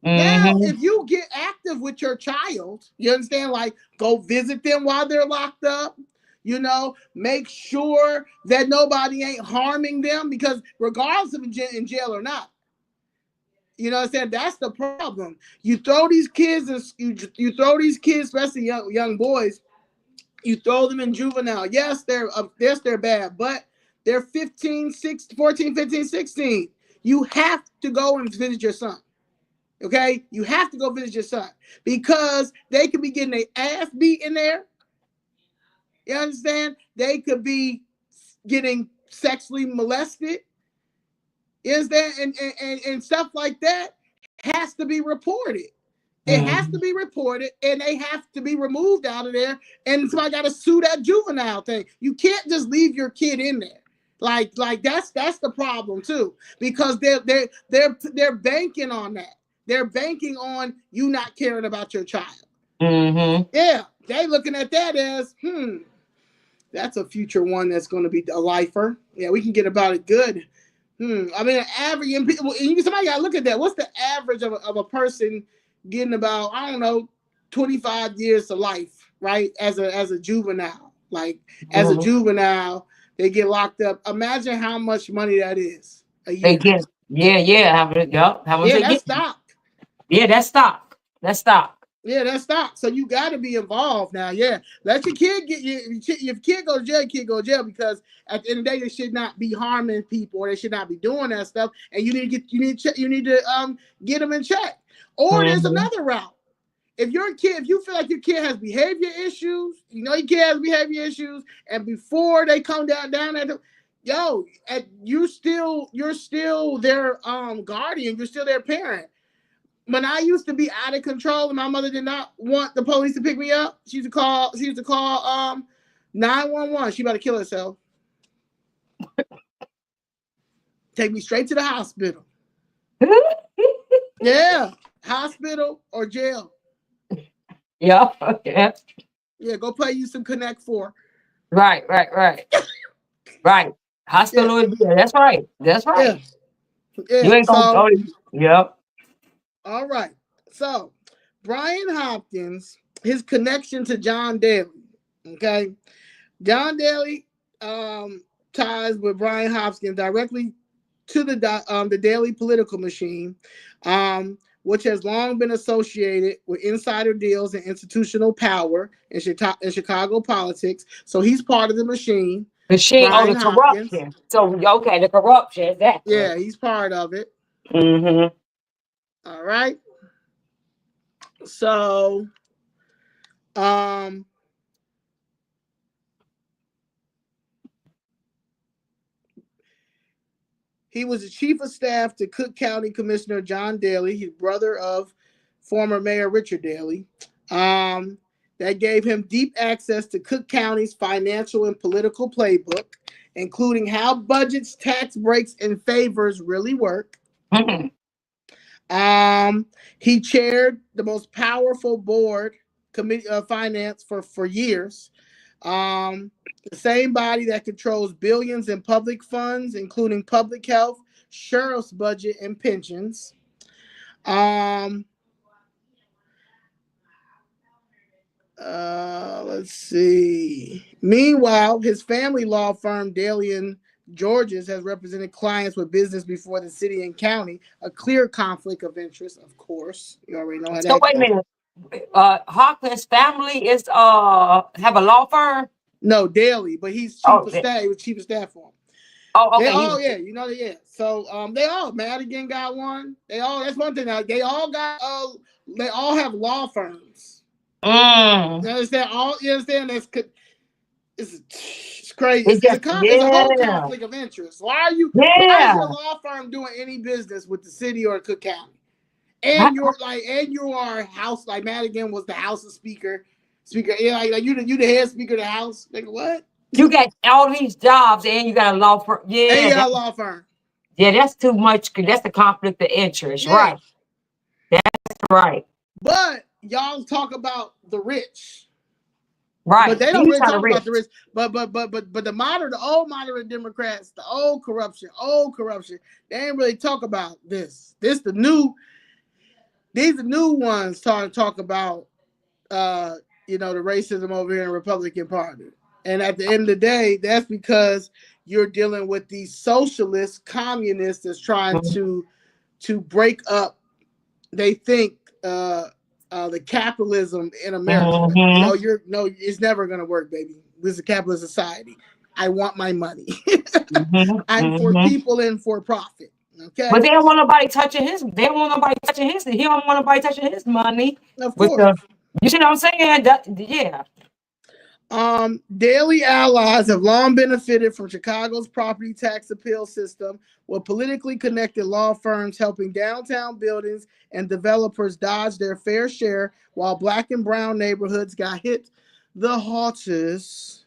Now, Mm-hmm. if you get active with your child, you understand? Like, go visit them while they're locked up. Make sure that nobody ain't harming them because regardless of in jail or not, you know what I'm saying? That's the problem. You throw these kids, you throw these kids, especially young boys, you throw them in juvenile. Yes, they're bad, but they're 15, 16, 14, 15, 16. You have to go and visit your son. Okay? You have to go visit your son because they could be getting their ass beat in there. You understand? They could be getting sexually molested. You understand? And stuff like that has to be reported. It has to Mm-hmm. be reported and they have to be removed out of there. And somebody got to sue that juvenile thing. You can't just leave your kid in there. Like that's the problem too, because they're banking on that. They're banking on you not caring about your child. Mm-hmm. Yeah, they looking at that as that's a future one that's going to be a lifer. Yeah, we can get about it good. I mean, average and somebody got to look at that. What's the average of a person getting about, I don't know, 25 years to life, right? As a juvenile, like as a Mm-hmm. juvenile, they get locked up. Imagine how much money that is a They year. get, yeah, yeah. Yup. How much Yeah, they that's get? stock. Yeah, that's stock. That's stock. Yeah, that's stock. So you got to be involved now. Yeah, let your kid get you. If kid go to jail, kid go to jail because at the end of the day, they should not be harming people or they should not be doing that stuff. And you need to get them in check. Or there's Mm-hmm. another route. if you're a kid, if you feel like your kid has behavior issues, you know your kid has behavior issues, and before they come down at the, you're still their guardian, you're still their parent. When I used to be out of control and my mother did not want the police to pick me up, she used to call 911. She about to kill herself. Take me straight to the hospital. Yeah, hospital or jail. Yeah, yeah. Yeah, go play you some Connect 4. Right. Right. Hospital Yeah, is there. That's right. That's yeah, right. You yeah. ain't gonna So, go. Yep. all right. So, Brian Hopkins, his connection to John Daly. Okay, John Daly ties with Brian Hopkins directly to the daily political machine, which has long been associated with insider deals and institutional power in Chicago politics. So he's part of the machine. Machine. Oh, Brian the Hopkins. corruption. So okay, the corruption. Exactly. Yeah, he's part of it. Mm-hmm. All right. So, um, he was the chief of staff to Cook County Commissioner John Daly, his brother of former Mayor Richard Daly. That gave him deep access to Cook County's financial and political playbook, including how budgets, tax breaks, and favors really work. Mm-hmm. He chaired the most powerful board committee of finance for years. The same body that controls billions in public funds, including public health, sheriff's budget, and pensions. Let's see. Meanwhile, his family law firm, Daly and Georges, has represented clients with business before the city and county. A clear conflict of interest, of course. You already know how So that wait a goes. minute. Hawkins family is have a law firm. No, Daly, but he's chief Oh, of staff. He was chief of staff for him. oh, They okay. all, yeah, you know, yeah. So they all, Madigan got one. They all, that's one thing. They all got they all have law firms. Mm. You understand? You understand? It's crazy. It's just It's a whole yeah, conflict of interest. Why is your yeah. law firm doing any business with the city or Cook County? And you are house, like Madigan was the House of Speaker. Yeah, like you the head speaker of the House. Like what? You got all these jobs and you got a law firm. And Yeah, you got a law firm. yeah, that's too much. That's the conflict of interest, Yeah. right? That's right. But y'all talk about the rich. Right. But they don't These really are the talk about rich. the rich. But the old moderate Democrats, the old corruption, they ain't really talk about this. These are the new ones starting to talk about the racism over here in the Republican Party. And at the end of the day, that's because you're dealing with these socialist communists that's trying to break up, they think, the capitalism in America. Mm-hmm. It's never gonna work, baby. This is a capitalist society. I want my money. I'm for people and for profit. Okay. But they don't want nobody touching his. They don't want nobody touching his. He don't want nobody touching his money. Of course. You see what I'm saying? Yeah. Daily allies have long benefited from Chicago's property tax appeal system, with politically connected law firms helping downtown buildings and developers dodge their fair share, while black and brown neighborhoods got hit the hardest.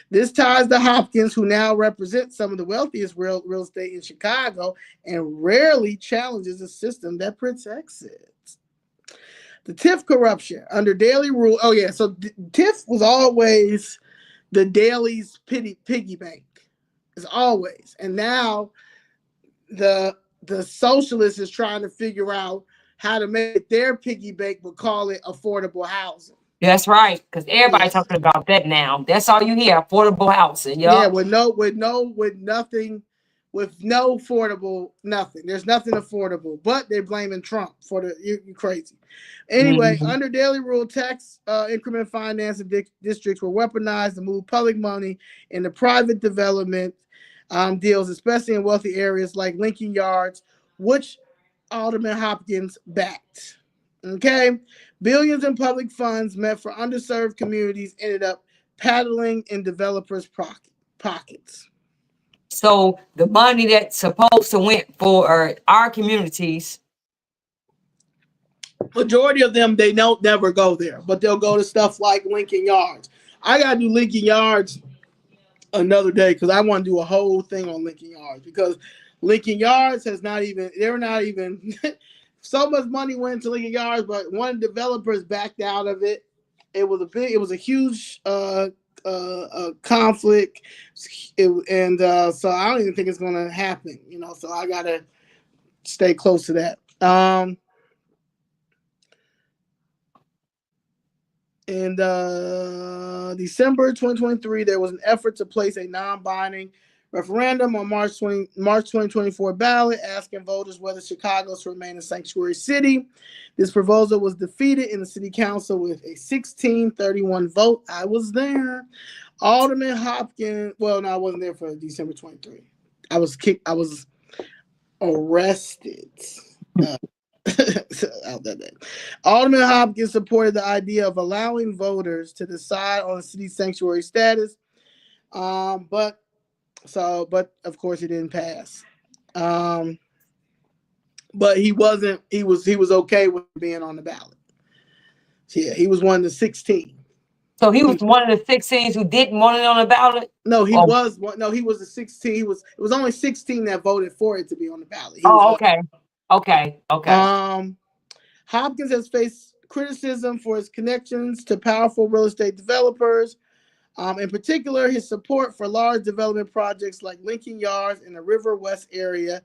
This ties to Hopkins, who now represents some of the wealthiest real estate in Chicago and rarely challenges a system that protects it. The TIF corruption under Daly rule. Oh yeah, so TIF was always the Daly's piggy bank. It's always, and now the socialist is trying to figure out how to make their piggy bank, but call it affordable housing. That's right, because everybody's talking about that now. That's all you hear: affordable housing. Yep. Yeah, with no affordable nothing. There's nothing affordable, but they're blaming Trump for you crazy. Anyway, under Daly rule, tax increment finance districts were weaponized to move public money into private development deals, especially in wealthy areas like Lincoln Yards, which Alderman Hopkins backed. Okay, billions in public funds meant for underserved communities ended up paddling in developers' pockets. So the money that's supposed to went for our communities. Majority of them, they don't never go there, but they'll go to stuff like Lincoln Yards. I gotta do Lincoln Yards another day because I want to do a whole thing on Lincoln Yards because Lincoln Yards has not even they're not even so much money went into Lincoln Yards, but one developers backed out of it. It was a huge conflict, and so I don't even think it's gonna happen. You know, so I gotta stay close to that. In December 2023, there was an effort to place a non-binding referendum on March 2024 ballot asking voters whether Chicago should remain a sanctuary city. This proposal was defeated in the city council with a 1631 vote. I was there. Alderman Hopkins, well, no, I wasn't there for December 23. I was arrested. Alderman Hopkins supported the idea of allowing voters to decide on the city sanctuary status, but of course it didn't pass. But he wasn't. He was okay with being on the ballot. Yeah, he was one of the 16. So he was one of the 16s who didn't want it on the ballot. No, he was one. No, he was the 16. It was only 16 that voted for it to be on the ballot. He was okay, okay. Hopkins has faced criticism for his connections to powerful real estate developers. In particular, his support for large development projects like Lincoln Yards in the River West area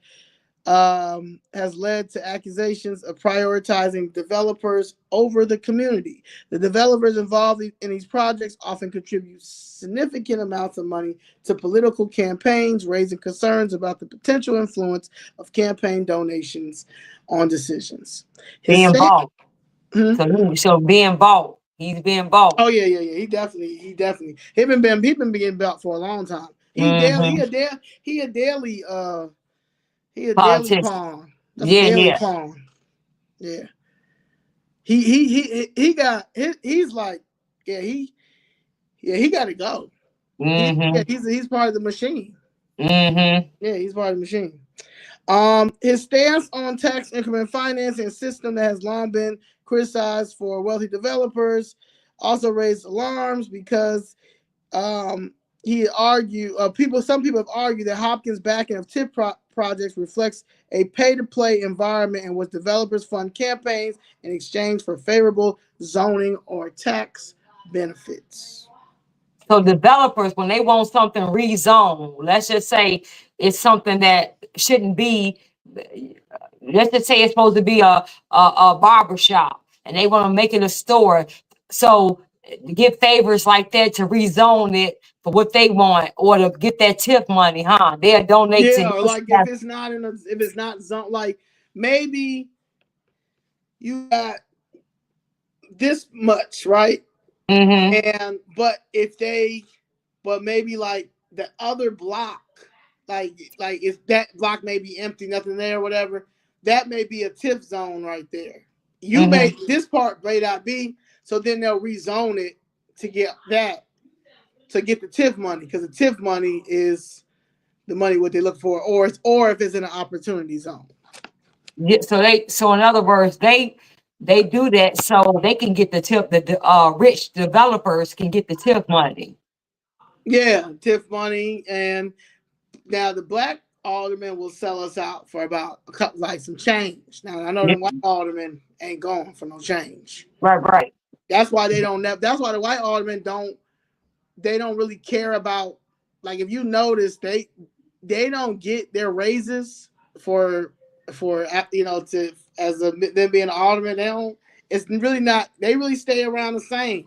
has led to accusations of prioritizing developers over the community. The developers involved in these projects often contribute significant amounts of money to political campaigns, raising concerns about the potential influence of campaign donations on decisions. Being bought. So being bought. He's being bought. Oh yeah. He definitely. He been being bought for a long time. He a daily pawn. That's a daily pawn. Yeah. He got he's like he got to go. He's part of the machine. Yeah, he's part of the machine. His stance on tax increment financing, a system that has long been criticized for wealthy developers, also raised alarms because he argued. Some people have argued that Hopkins' backing of TIP projects reflects a pay-to-play environment in which developers fund campaigns in exchange for favorable zoning or tax benefits. So developers, when they want something rezoned, let's just say it's something that shouldn't be. Let's just say it's supposed to be a barber shop, and they want to make it a store. So get favors like that to rezone it for what they want, or to get that tip money, huh? They'll donate to. Or like if it's not zone, like maybe you got this much, right? But maybe like the other block, like if that block may be empty, nothing there, whatever, that may be a TIF zone right there. This part may not be, so then they'll rezone it to get the TIF money, because the TIF money is the money what they look for, or if it's in an opportunity zone. Yeah, so in other words, they do that so they can get the tip. The rich developers can get the tip money. Yeah, TIF money, and now the black alderman will sell us out for about some change. Now I know the white aldermen ain't going for no change. Right. That's why they don't. That's why the white aldermen don't really care about. Like if you notice, they don't get their raises for them being an alderman. They don't. It's really not. They really stay around the same.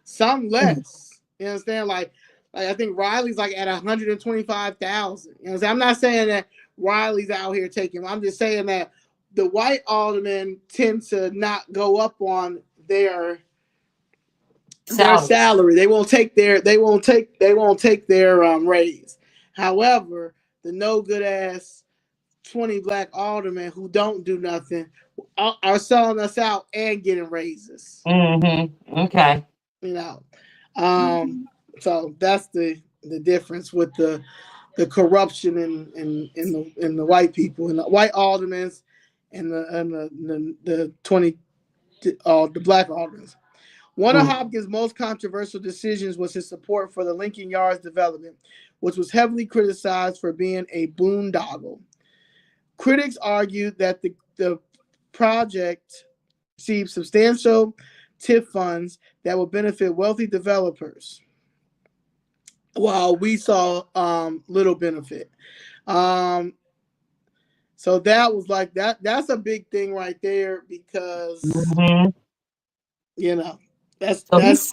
Some less. You understand? Like I think Riley's like at 125,000. You know what I'm saying? I'm not saying that Riley's out here taking. I'm just saying that the white aldermen tend to not go up on their salary. They won't take their raise. However, the no good ass 20 black aldermen who don't do nothing are selling us out and getting raises. Okay. You know, um, so that's the difference with the corruption in the white people and the white aldermen and the 20 the black aldermen. One of Hopkins' most controversial decisions was his support for the Lincoln Yards development, which was heavily criticized for being a boondoggle. Critics argued that the project received substantial TIF funds that would benefit wealthy developers, while we saw little benefit. Um, so that was like that. That's a big thing right there because you know So that's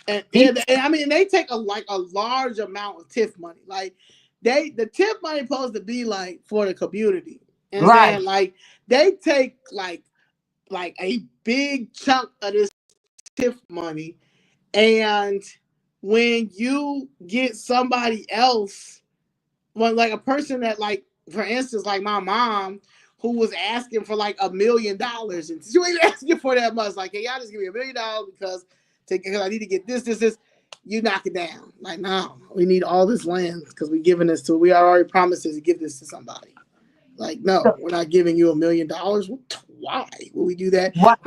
and yeah. he And I mean, they take a large amount of TIF money. Like the TIF money supposed to be like for the community, and right. then like they take like a big chunk of this TIF money, and when you get somebody else, when like a person that like, for instance, like my mom, who was asking for like $1 million, and she was asking for that much, like, hey, y'all just give me $1 million because I need to get this. You knock it down. Like, no, we need all this land because we giving this to. We already promised to give this to somebody. Like, no, So we're not giving you $1 million. Why would we do that what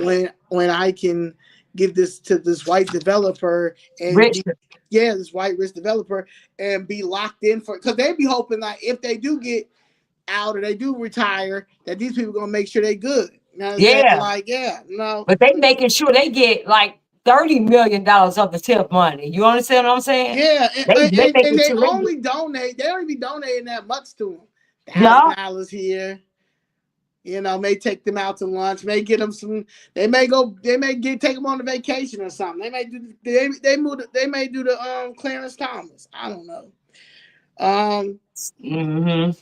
when I can give this to this white developer and Rich? be, yeah, this white rich developer and be locked in for, because they be hoping like if they do get out or they do retire, that these people gonna make sure they good. You know what I'm saying? Yeah, Like, yeah, no. but they making sure they get like $30 million of the tip money. You understand what I'm saying? Yeah, They and making they sure they get. only donate. They don't even be donating that much to them. thousand Yeah, dollars here, may take them out to lunch, may get them some. They may take them on a vacation or something. They may do. They may do the Clarence Thomas. I don't know. Um,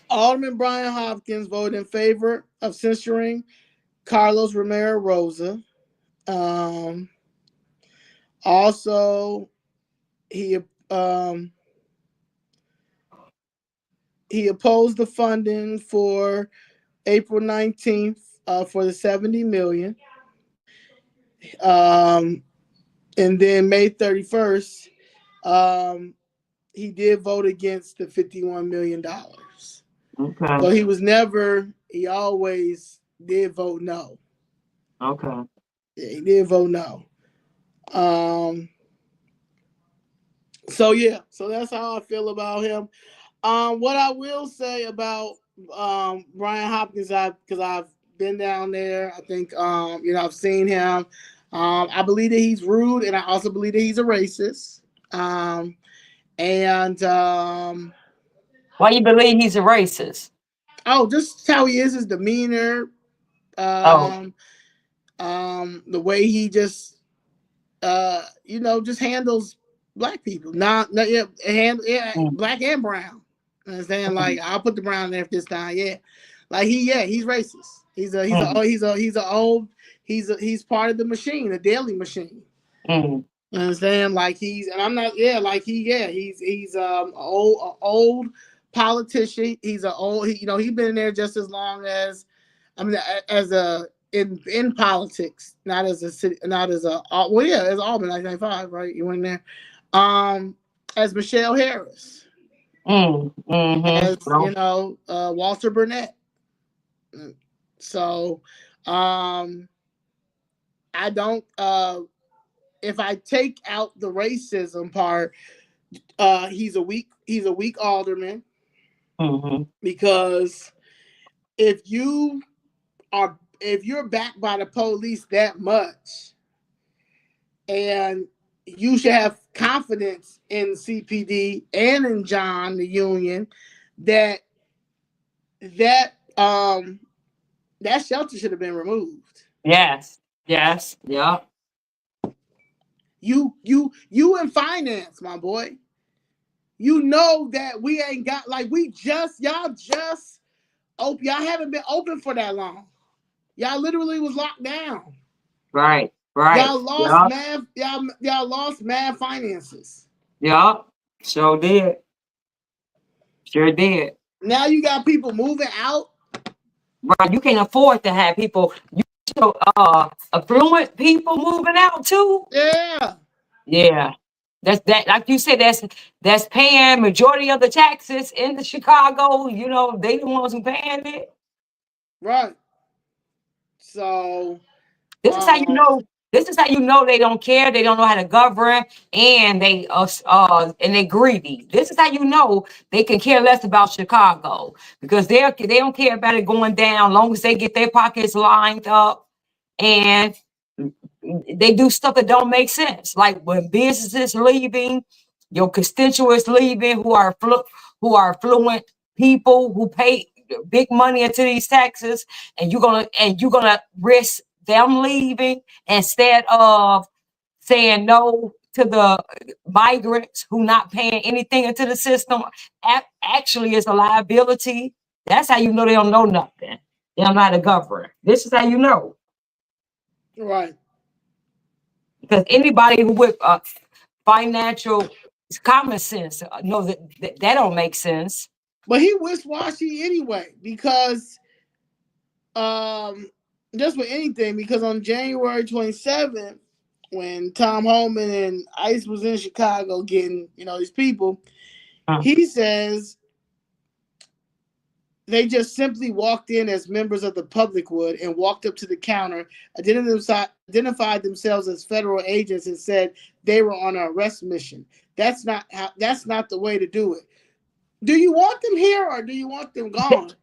Alderman Brian Hopkins voted in favor of censuring Carlos Romero Rosa. Um, also, he um, he opposed the funding for April 19th for the 70 million. Um, and then May 31st, he did vote against the $51 million. okay, So he always did vote no. okay. Yeah, he did vote no. So that's how I feel about him. What I will say about Brian Hopkins, because I've been down there. I think I've seen him. I believe that he's rude, and I also believe that he's a racist. And Why you believe he's a racist? just how he is, his demeanor, Oh, um, the way he just just handles black people. Not yeah, mm, black and brown. Understand? mm, Like I'll put the brown there this time. Yeah, like he's racist. mm, He's part of the machine, the daily machine. mm, You understand? Like and I'm not. Yeah, like he's old politician. He's a old. He's been in there just as long as, I mean, as a in politics, not as a city, not as a well, yeah, as Alderman 1995, right? You went in there, as Michelle Harris, as well, Walter Burnett. So, I don't. If I take out the racism part, he's a weak alderman because if you if you're backed by the police that much, and you should have confidence in CPD and in John, the union, that that um that shelter should have been removed. yes, yes, yeah, You in finance, my boy. You know that we ain't got, like, y'all haven't been open for that long. Y'all literally was locked down. right, right, yeah, Y'all lost mad finances. yeah, sure did, sure did. Now you got people moving out Right, you can't afford to have people. You know, affluent people moving out too. Yeah, Yeah, that's that. Like you said, that's paying majority of the taxes in the Chicago. You know, they the ones who paying it. right. So, This is how you um, know. This is how you know they don't care. They don't know how to govern, and they greedy. This is how you know they can care less about Chicago because they don't care about it going down. Long as they get their pockets lined up, and they do stuff that don't make sense. Like when businesses leaving, your constituents leaving, who are affluent people who pay big money into these taxes, and you're gonna risk them leaving instead of saying no to the migrants who not paying anything into the system. Actually, is a liability. That's how you know they don't know nothing. They don't know how to govern. This is how you know. right. Because anybody who with financial common sense knows that don't make sense. But he wishy-washy anyway because um just with anything, because on January 27th, when Tom Holman and Ice was in Chicago getting, these people, he says they just simply walked in as members of the public would and walked up to the counter, identified themselves as federal agents, and said they were on an arrest mission. That's not the way to do it. Do you want them here or do you want them gone?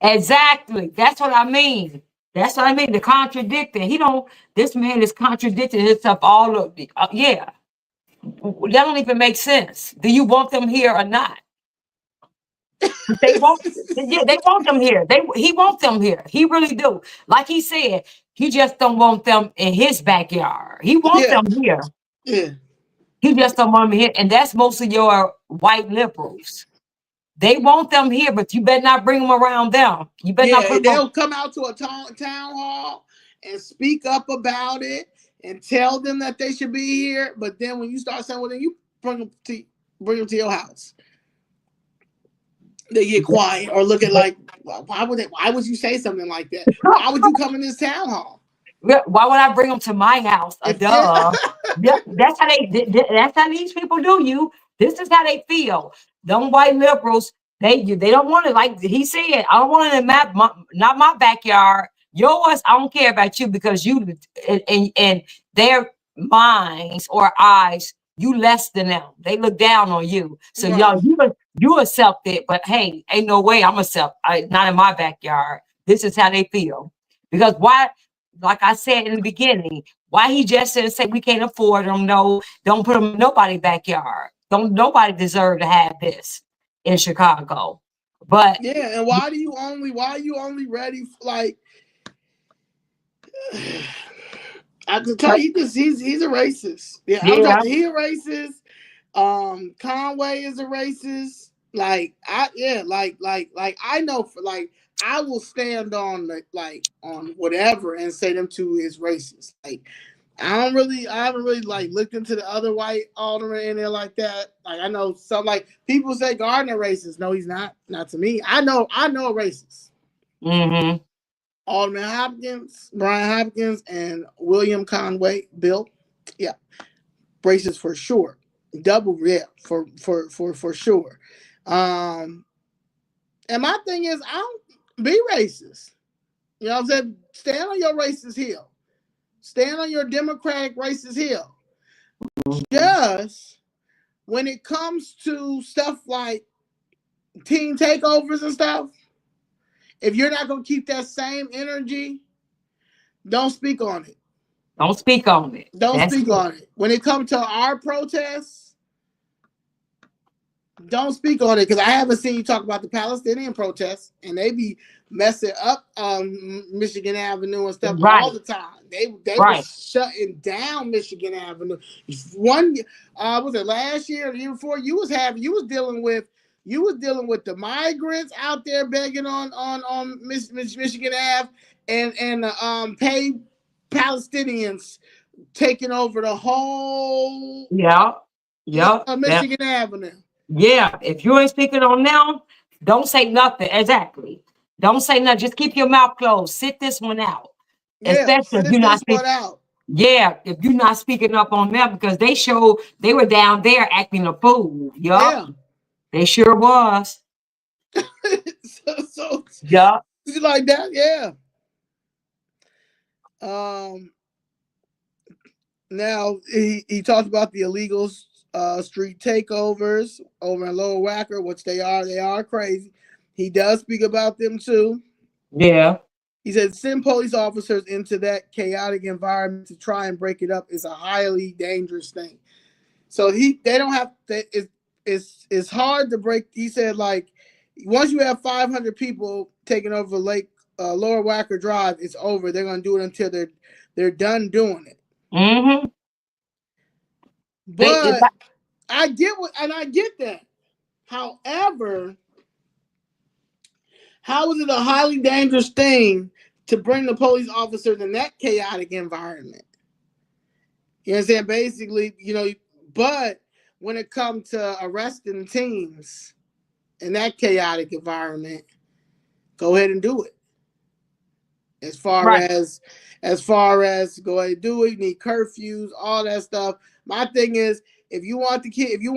Exactly. That's what I mean. That's what I mean. The contradicting. He don't. This man is contradicting himself all of the. Yeah, that don't even make sense. Do you want them here or not? They want. Yeah, they want them here. He wants them here. He really do. Like he said, he just don't want them in his backyard. He wants Yeah, them here. yeah, He just don't want them here, and that's most of your white liberals. They want them here, but you better not bring them around them. You better not yeah. put And them on. they'll come out to a town hall and speak up about it and tell them that they should be here. But then when you start saying, well, then you bring them to your house, they get quiet or look at like, why would you say something like that? Why would you come in this town hall? Why would I bring them to my house? A If yeah, duh. Yeah, that's how that's how these people do you. This is how they feel. Them white liberals, they don't want it. Like he said, I don't want it in not my backyard. Yours, I don't care about you because you and their minds or eyes, you less than them. They look down on you. So right, y'all, you accept it, but hey, ain't no way I'm accept. Not in my backyard. This is how they feel. Because why? Like I said in the beginning, why he just didn't say we can't afford them? No, don't put them in nobody's backyard. Don't nobody deserve to have this in Chicago. But yeah. And why are you only ready for, like, I can tell you, he's a racist. Yeah, I'm yeah, talking. He a racist. Conway is a racist. Like like I know for like I will stand on on whatever and say them two is racist. Like I haven't really like looked into the other white alderman in there like that. Like I know some like people say Gardner racist. No, he's not. Not to me. I know a racist. mm-hmm. Alderman Hopkins, Brian Hopkins, and William Conway, Bill. Yeah, racist for sure. Double, yeah, for sure. Um, and my thing is, I don't be racist. You know what I'm saying? Stand on your racist hill. Stand on your democratic racist hill. Just when it comes to stuff like team takeovers and stuff, if you're not gonna keep that same energy, don't speak on it. Don't speak on it. Don't That's speak it. on it. When it comes to our protests, don't speak on it because I haven't seen you talk about the Palestinian protests, and they be messing up Michigan Avenue and stuff all Right, the time. They right. was shutting down Michigan Avenue. One was it last year or the year before? You was dealing with the migrants out there begging on Michigan Ave and paid Palestinians taking over the whole Yeah, yeah, yeah. Michigan Avenue. Yeah, if you ain't speaking on now, don't say nothing. Exactly. Don't say nothing. Just keep your mouth closed. Sit this one out. Yeah, Especially if sit you're not this one speaking. out. Yeah, if you're not speaking up on them because they were down there acting a fool. Yup. Yeah. They sure was. So Yup. like that, yeah. Um Now he talked about the illegal street takeovers over in Lower Wacker, which they are crazy. He does speak about them too. Yeah. He said send police officers into that chaotic environment to try and break it up is a highly dangerous thing. So they don't have it's hard to break. He said like once you have 500 people taking over Lake Lower Wacker Drive, it's over. They're gonna do it until they're done doing it. Mm-hmm. But I get that. However, how is it a highly dangerous thing to bring the police officers in that chaotic environment? You know what I'm saying? Basically, but when it comes to arresting teens in that chaotic environment, go ahead and do it. As far right. as go ahead and do it, you need curfews, all that stuff. My thing is, if you want if you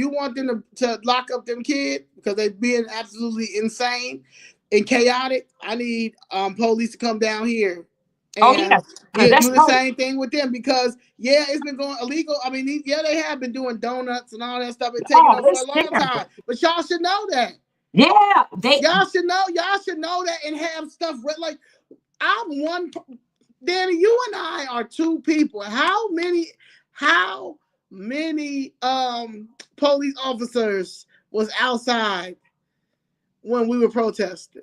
want them to lock up them kids because they being absolutely insane and chaotic, I need police to come down here Oh yeah. and Because that's do the same thing with them because it's been going illegal. I mean, they have been doing donuts and all that stuff and taking them for it's a long terrible. time. But y'all should know that. Yeah. Y'all should know that and have stuff like I'm one. Danny, you and I are two people. How many police officers was outside when we were protesting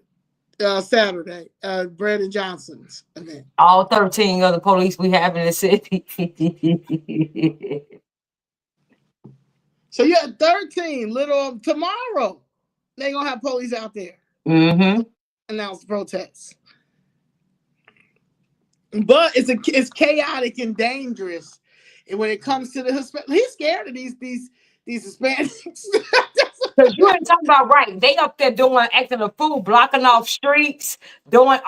Saturday, Brandon Johnson's event? All 13 of the police we have in the city. So yeah, 13. Little tomorrow, they gonna have police out there. Mm-hmm. Announce the protests. But it's chaotic and dangerous. And when it comes to the Hispanic, he's scared of these Hispanics. Because you ain't talking about right. They up there acting a fool, blocking off streets, doing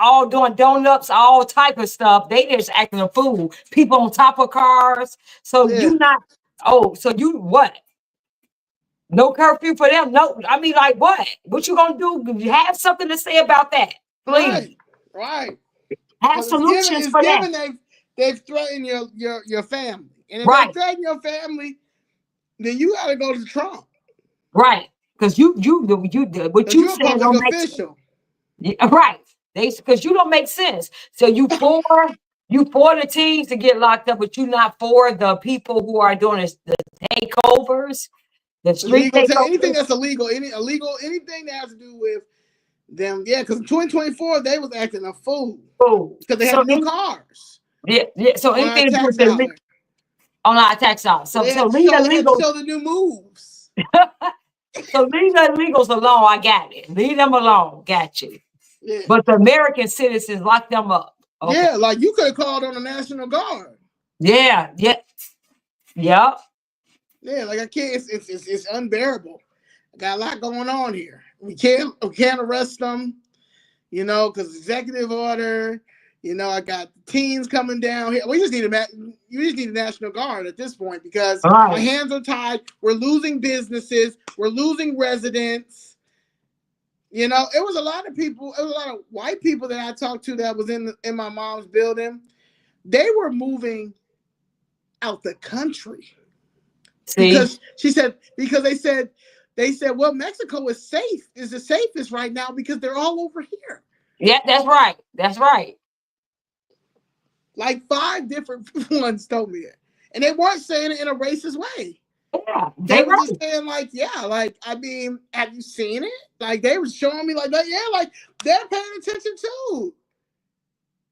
donuts, all type of stuff. They just acting a fool. People on top of cars. So Yeah. you not. Oh, so you what? No curfew for them. No, I mean, like what? What you gonna do? You have something to say about that, please. Right. Have Because solutions for that. They've threatened your family, and if they Right, threaten your family, then you got to go to Trump right. Because what because you you're a saying public don't make sense. official. Yeah, right. Because you don't make sense. So you for the teams to get locked up, but you not for the people who are doing the takeovers, the street Anything takeovers. that's illegal, anything that has to do with them. Yeah, because in 2024 they was acting a fool Oh, because they had the new cars yeah. So on our anything to do tax with dollar. on our tax dollar. So So leave the they had to legals. show the new moves. So leave the illegals alone. I got it. Leave them alone. Got you. Yeah. But the American citizens lock them up. Okay. Yeah, like you could have called on the National Guard. Yeah. Yeah. Yep. Yeah, like I can't. It's unbearable. I got a lot going on here. We can't arrest them, because executive order. I got teens coming down here. You just need a National Guard at this point because our hands are tied. We're losing businesses. We're losing residents. It was a lot of people. It was a lot of white people that I talked to that was in my mom's building. They were moving out the country. See? Because they said, well, Mexico is the safest right now because they're all over here. Yeah, that's right. That's right. Like 5 different ones told me it. And they weren't saying it in a racist way. Yeah, They were just saying I mean, have you seen it? Like they were showing me like that. Yeah, like they're paying attention too.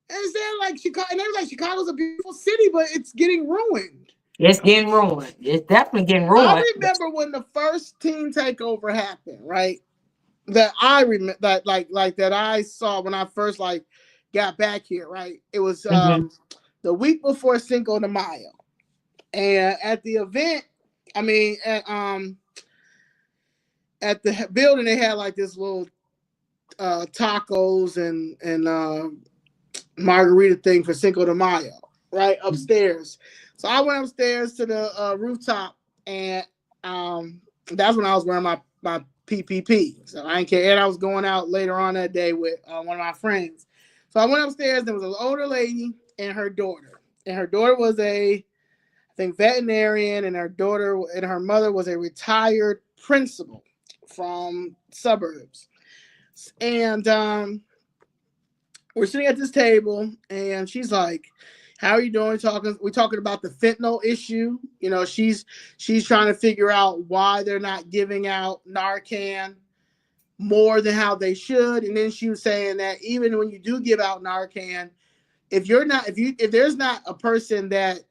And saying like Chicago, and they were like, Chicago's a beautiful city, but it's getting ruined. It's getting ruined. It's definitely getting ruined. I remember when the first teen takeover happened, right? That I remember that I saw when I first got back here, right? It was the week before Cinco de Mayo. And at the event, I mean at the building they had like this little tacos and margarita thing for Cinco de Mayo, right upstairs. So I went upstairs to the rooftop, and that's when I was wearing my PPP. So I didn't care. And I was going out later on that day with one of my friends. So I went upstairs. There was an older lady and her daughter, and her daughter was I think veterinarian, and her mother was a retired principal from suburbs. And we're sitting at this table, and she's like, "How are you doing?" We're talking about the fentanyl issue. You know, she's trying to figure out why they're not giving out Narcan more than how they should. And then she was saying that even when you do give out Narcan, if there's not a person that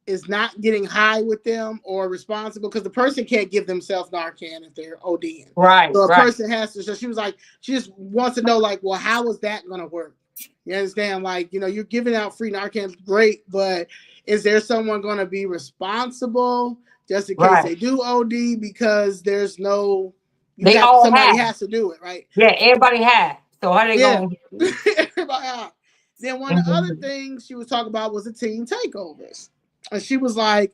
is not getting high with them or responsible, because the person can't give themselves Narcan if they're ODing. Right, So a right, person has to. So she was like, she just wants to know, like, well, how is that going to work? You understand? Like, you know, you're giving out free Narcan, great, but is there someone going to be responsible just in case right. they do OD? Because there's no, They all somebody have. has to do it, right? Yeah, everybody have. So how they Yeah. going? Everybody out. Then one of the other things she was talking about was the teen takeovers. And she was like,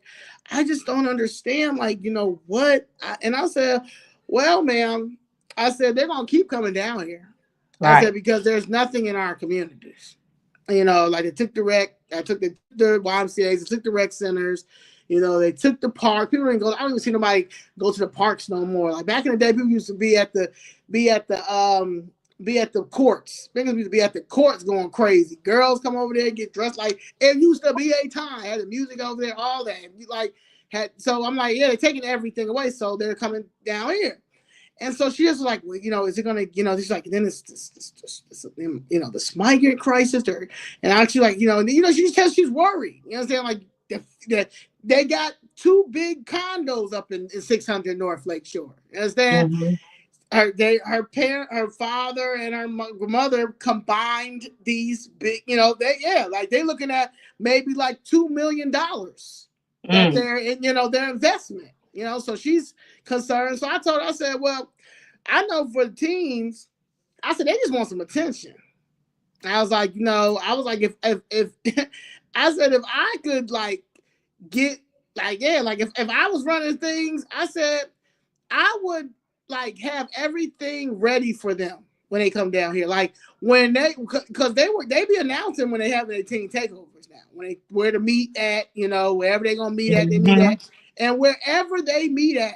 I just don't understand, like, you know, what? And I said, well, ma'am, I said, they're going to keep coming down here. I Right. said, because there's nothing in our communities. You know, like they took they took the YMCA's, they took the rec centers, you know, they took the park. People didn't go, I don't even see nobody go to the parks no more. Like back in the day, people used to be at the be at the courts. Niggas used to be at the courts going crazy. Girls come over there, get dressed like it used to be a time. Had the music over there, all that. Like so I'm like, yeah, they're taking everything away, so they're coming down here. And so she was like, well, you know, is it gonna, you know, she's like, then it's this you know, this migrant crisis, or and actually like, you know, she just tells she's worried. You know what I'm saying? Like they got two big condos up in 600 North Lake Shore. You understand? Mm-hmm. Her father and her mother combined these big, you know, they looking at maybe like $2 million that Mm. they're in, you know, their investment, you know. So she's concerned. So I told her, I said, well, I know for the teens, I said they just want some attention. I was like, you know, I was like, if I said if I could like get like like if I was running things, I said I would like have everything ready for them when they come down here. Like when because they be announcing when they have their team takeovers now. When they where to meet at, you know, wherever they gonna meet at, they meet Mm-hmm. at, and wherever they meet at,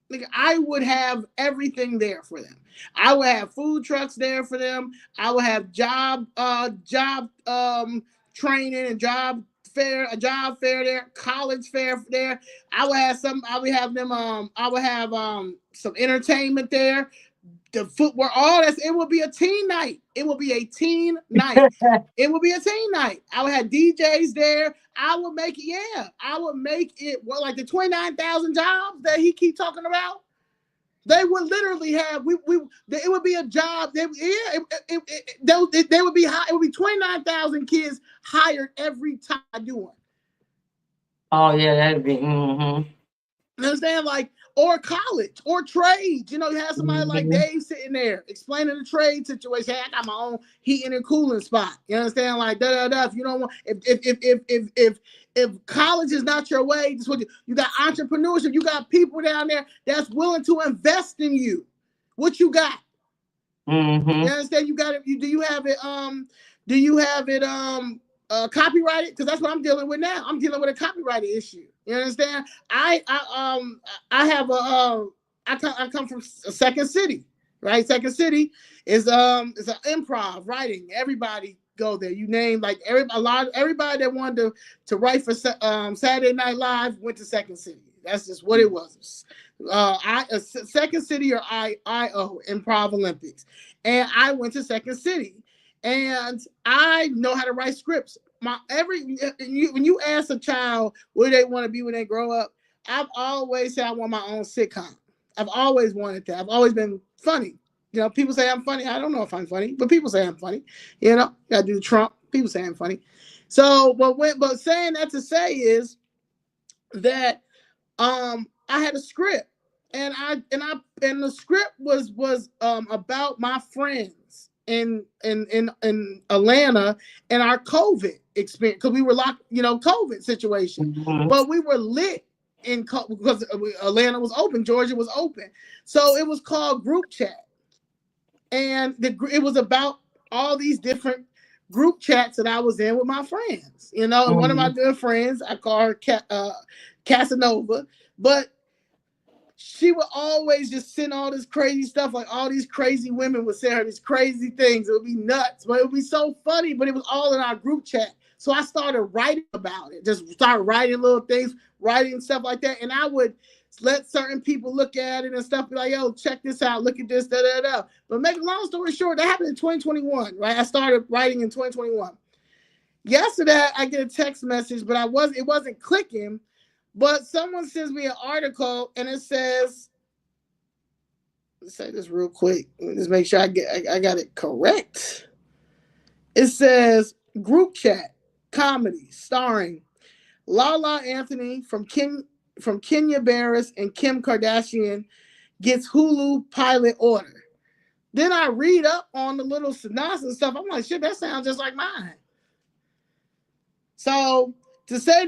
like I would have everything there for them. I would have food trucks there for them. I would have job training and job fair there, college fair there. I would have them I would have some entertainment there. The footwork, all that, it will be a teen night. It will be a teen night. It will be a teen night. I would have DJs there. I would make it, yeah. I would make it well, like the 29,000 jobs that he keep talking about. They would literally have it would be a job. They would be high. It would be 29,000 kids hired every time I do one. Oh yeah, that'd be. Mm-hmm. You understand? Like, or college or trades. You know, you have somebody like Mm-hmm. Dave sitting there explaining the trade situation. Hey, I got my own heating and cooling spot. You understand? Like da da da. If you don't want, if college is not your way, this what you got entrepreneurship. You got people down there that's willing to invest in you. What you got? You Mm-hmm. understand? You got it. Do you have it? Do you have it? Copyrighted? Because that's what I'm dealing with now. I'm dealing with a copyrighted issue. You understand? I have I come from Second City, right? Second City is it's an improv writing. Everybody go there. You name like everybody that wanted to write for Saturday Night Live went to Second City. That's just what it was. Second City or IO Improv Olympics, and I went to Second City, and I know how to write scripts. When you ask a child what they want to be when they grow up, I've always said I want my own sitcom. I've always wanted that. I've always been funny. You know, people say I'm funny. I don't know if I'm funny, but people say I'm funny. You know, I do Trump. People say I'm funny. So, but saying that to say is that I had a script. And the script was about my friends in Atlanta and our COVID experience, because we were locked, COVID situation, Mhm. but we were lit because Atlanta was open, Georgia was open, so it was called group chat, and it was about all these different group chats that I was in with my friends, and one of my Mhm. good friends, I call her Casanova, but she would always just send all this crazy stuff. Like all these crazy women would send her these crazy things. It would be nuts, but it would be so funny. But it was all in our group chat. So I started writing about it. Just start writing little things, writing stuff like that. And I would let certain people look at it and stuff. Be like, yo, check this out. Look at this, da da da. But make a long story short, that happened in 2021, right? I started writing in 2021. Yesterday, I get a text message, but it wasn't clicking. But someone sends me an article and it says, let's say this real quick. Let me just make sure I got it correct. It says group chat comedy starring Lala Anthony from Kenya Barris and Kim Kardashian gets Hulu pilot order. Then I read up on the little synopsis and stuff. I'm like, shit, that sounds just like mine. So to say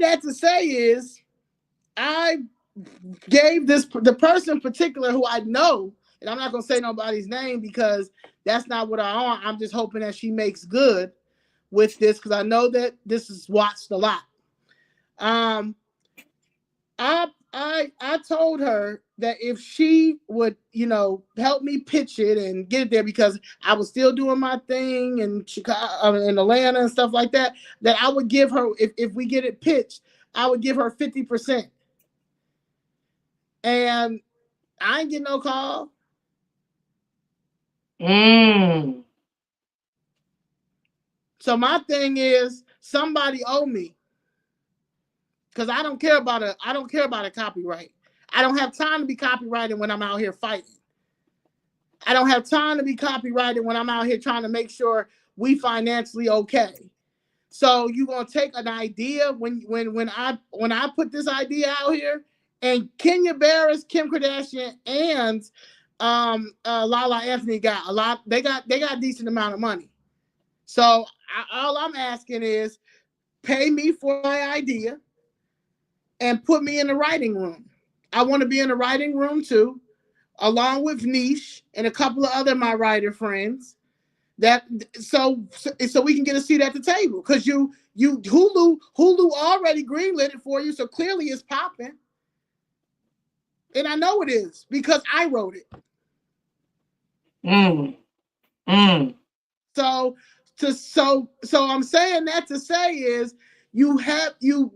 is I gave the person in particular who I know, and I'm not gonna say nobody's name because that's not what I want. I'm just hoping that she makes good with this because I know that this is watched a lot. Um, I told her that if she would, help me pitch it and get it there because I was still doing my thing in Chicago, in Atlanta and stuff like that, that I would give her, if we get it pitched, I would give her 50%. And I ain't getting no call. Mm. So my thing is somebody owe me because I don't care about a copyright. I don't have time to be copyrighted when I'm out here fighting. I don't have time to be copyrighted when I'm out here trying to make sure we financially okay. So you gonna take an idea when I put this idea out here, and Kenya Barris, Kim Kardashian, and Lala Anthony got a lot. They got a decent amount of money. So all I'm asking is pay me for my idea and put me in the writing room. I want to be in the writing room too, along with Niche and a couple of other my writer friends. That so we can get a seat at the table because you Hulu already greenlit it for you, so clearly it's popping, and I know it is because I wrote it. Mm. Mm. So so I'm saying that to say is you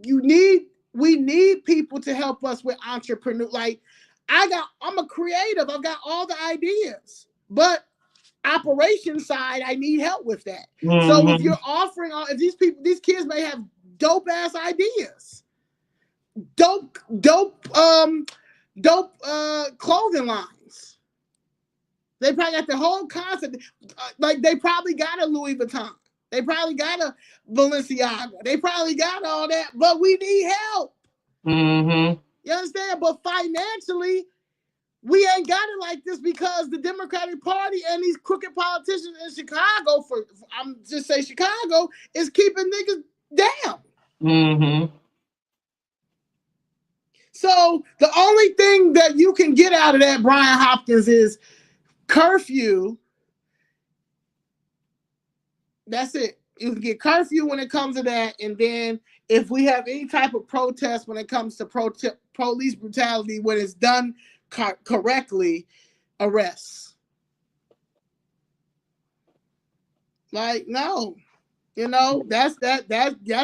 need we need people to help us with entrepreneur. Like I'm a creative. I've got all the ideas, but operation side, I need help with that. So if Mhm. you're offering if these kids may have dope ass ideas, dope dope dope clothing lines. They probably got the whole concept. Like they probably got a Louis Vuitton. They probably got a Balenciaga. They probably got all that, but we need help. Mhm. You understand? But financially, we ain't got it like this because the Democratic Party and these crooked politicians in Chicago, I'm just say Chicago, is keeping niggas down. Mhm. So the only thing that you can get out of that, Brian Hopkins, is curfew. That's it. You can get curfew when it comes to that, and then if we have any type of protest when it comes to police brutality, when it's done correctly, arrests. Like no, that's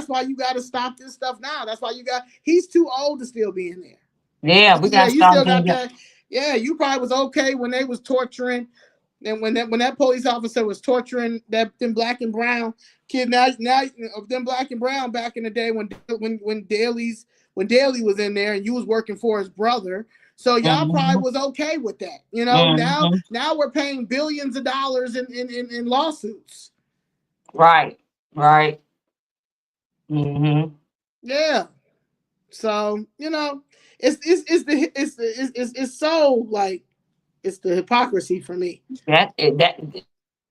why you got to stop this stuff now. That's why he's too old to still be in there. Yeah, we Yeah, got to you stop still doing got that. that. Yeah, you probably was okay when they was torturing, and when that police officer was torturing them black and brown kid. Now of them black and brown back in the day when Daly was in there and you was working for his brother. So y'all probably Mhm. was okay with that. Mhm. Now we're paying billions of dollars in lawsuits. Right. Right. Mhm. Yeah. So it's so like it's the hypocrisy for me. That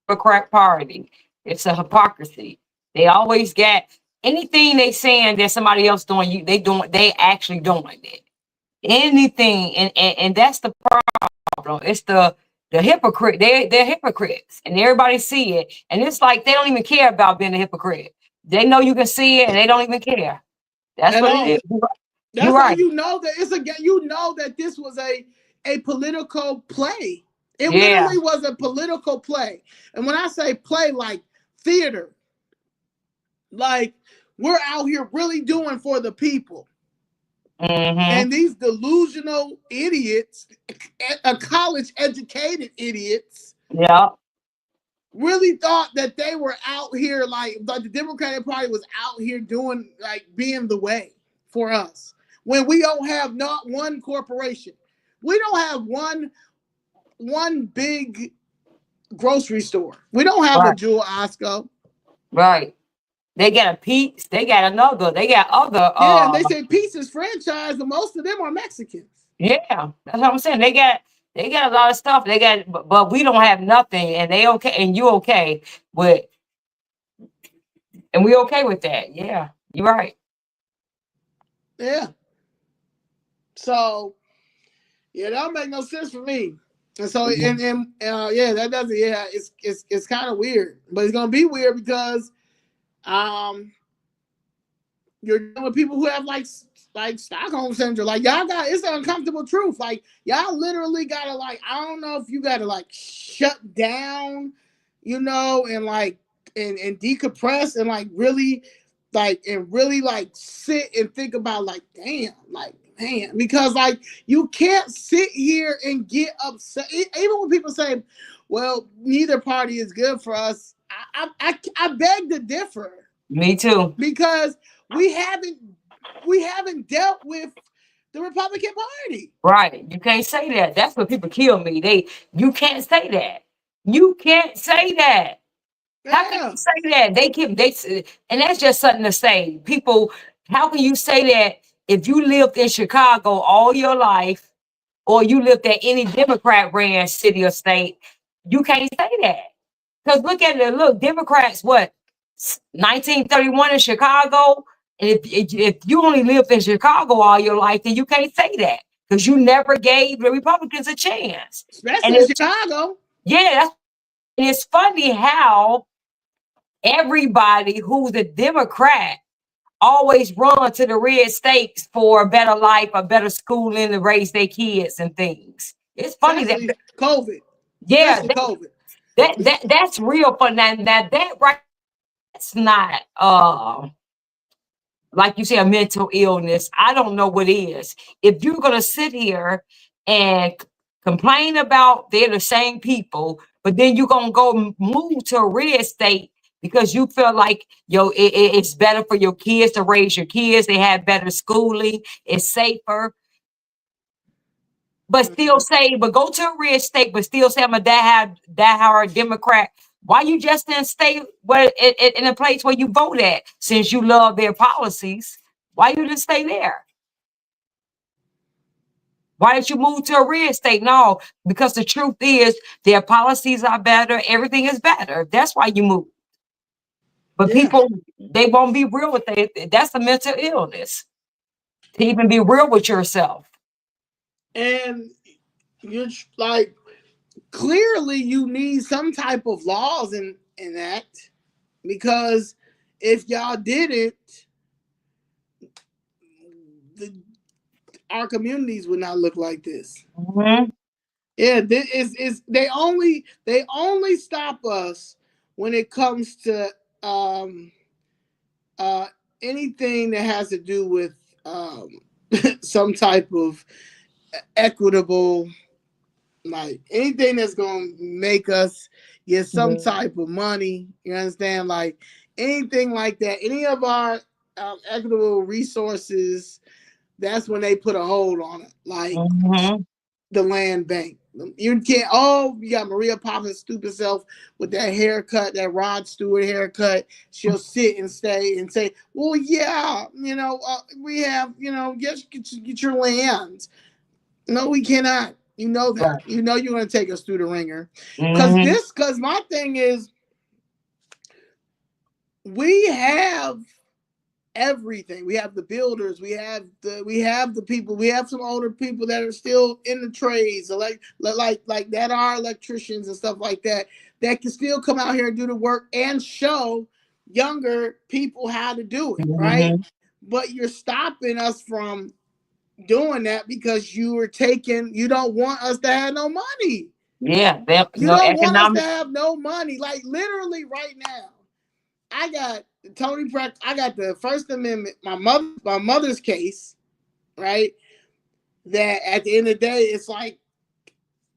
Democrat Party, it's a hypocrisy. They always get anything they saying that somebody else doing. They actually doing it. Anything, and that's the problem. It's the hypocrite. They're hypocrites, and everybody see it. And it's like they don't even care about being a hypocrite. They know you can see it, and they don't even care. That's At what it all. is. You're That's how right. you know that that this was a political play. It Yeah. literally was a political play. And when I say play, like theater, like we're out here really doing for the people. Mm-hmm. And these delusional idiots, college educated idiots, Yeah. really thought that they were out here like the Democratic Party was out here doing like being the way for us when we don't have not one corporation. We don't have one big grocery store. We don't have a Right. Jewel Osco. Right. They got a piece. They got another. They got other. Yeah, and they say Pieces franchise, but most of them are Mexicans. Yeah. That's what I'm saying. They got a lot of stuff. But we don't have nothing, and they okay, and you okay with, and we okay with that. Yeah. You're right. Yeah. So yeah, that don't make no sense for me. And so yeah, that doesn't yeah, it's kind of weird, but it's gonna be weird because um you're dealing with people who have like Stockholm syndrome. Like y'all got it's an uncomfortable truth. Like y'all literally gotta like I don't know if you gotta like shut down, and like and decompress and really like sit and think about like damn like man because like you can't sit here and get upset even when people say, well, neither party is good for us. I beg to differ Me too. because we haven't dealt with the Republican Party. Right. You can't say that. That's what people kill me. You can't say that. You can't say that. How can Yeah, you say that? And that's just something to say. People, how can you say that if you lived in Chicago all your life or you lived at any Democrat ran city or state? You can't say that. Because look at it. Look, Democrats, what, 1931 in Chicago? And if you only lived in Chicago all your life, then you can't say that because you never gave the Republicans a chance. And especially in it's, Chicago. yeah, and it's funny how everybody who's a Democrat always run to the red states for a better life, a better schooling to raise their kids and things. It's funny that, Especially COVID. yeah, Especially COVID. that's real fun. Now that right, that's not like you say, a mental illness. I don't know what is. If you're gonna sit here and complain about they're the same people, but then you're gonna go move to a red state because you feel like it's better for your kids to raise your kids. They have better schooling. It's safer. But still Mhm. say, but go to a red state, but still say I'm a die-hard Democrat. Why you just didn't stay in a place where you vote at since you love their policies? Why you didn't stay there? Why did you move to a red state? No, because the truth is their policies are better. Everything is better. That's why you move. But Yeah, people, they won't be real with it. That's a mental illness. To even be real with yourself. and you're like clearly you need some type of laws in that because if y'all didn't, the, our communities would not look like this. Mhm. Yeah, this is they only stop us when it comes to um uh anything that has to do with some type of equitable like anything that's gonna make us get some type of money. You understand? Like anything like that. Any of our equitable resources. That's when they put a hold on it. Like Mhm. the land bank. You can't. Oh, you got Maria Poppins' stupid self with that haircut, that Rod Stewart haircut. She'll sit and stay and say, "Well, yeah, we have, just get your lands." No, we cannot. You know that. Right. You know you're going to take us through the ringer. Mm-hmm. Because my thing is, we have everything. We have the builders. We have the people. We have some older people that are still in the trades, like that are electricians and stuff like that. That can still come out here and do the work and show younger people how to do it, right? Mm-hmm. But you're stopping us from doing that because you don't want us to have no money. Yeah, You no don't want us to economic. have no money. Like literally right now, I got Tony Pratt. I got the First Amendment, my mother's case, right? That at the end of the day, it's like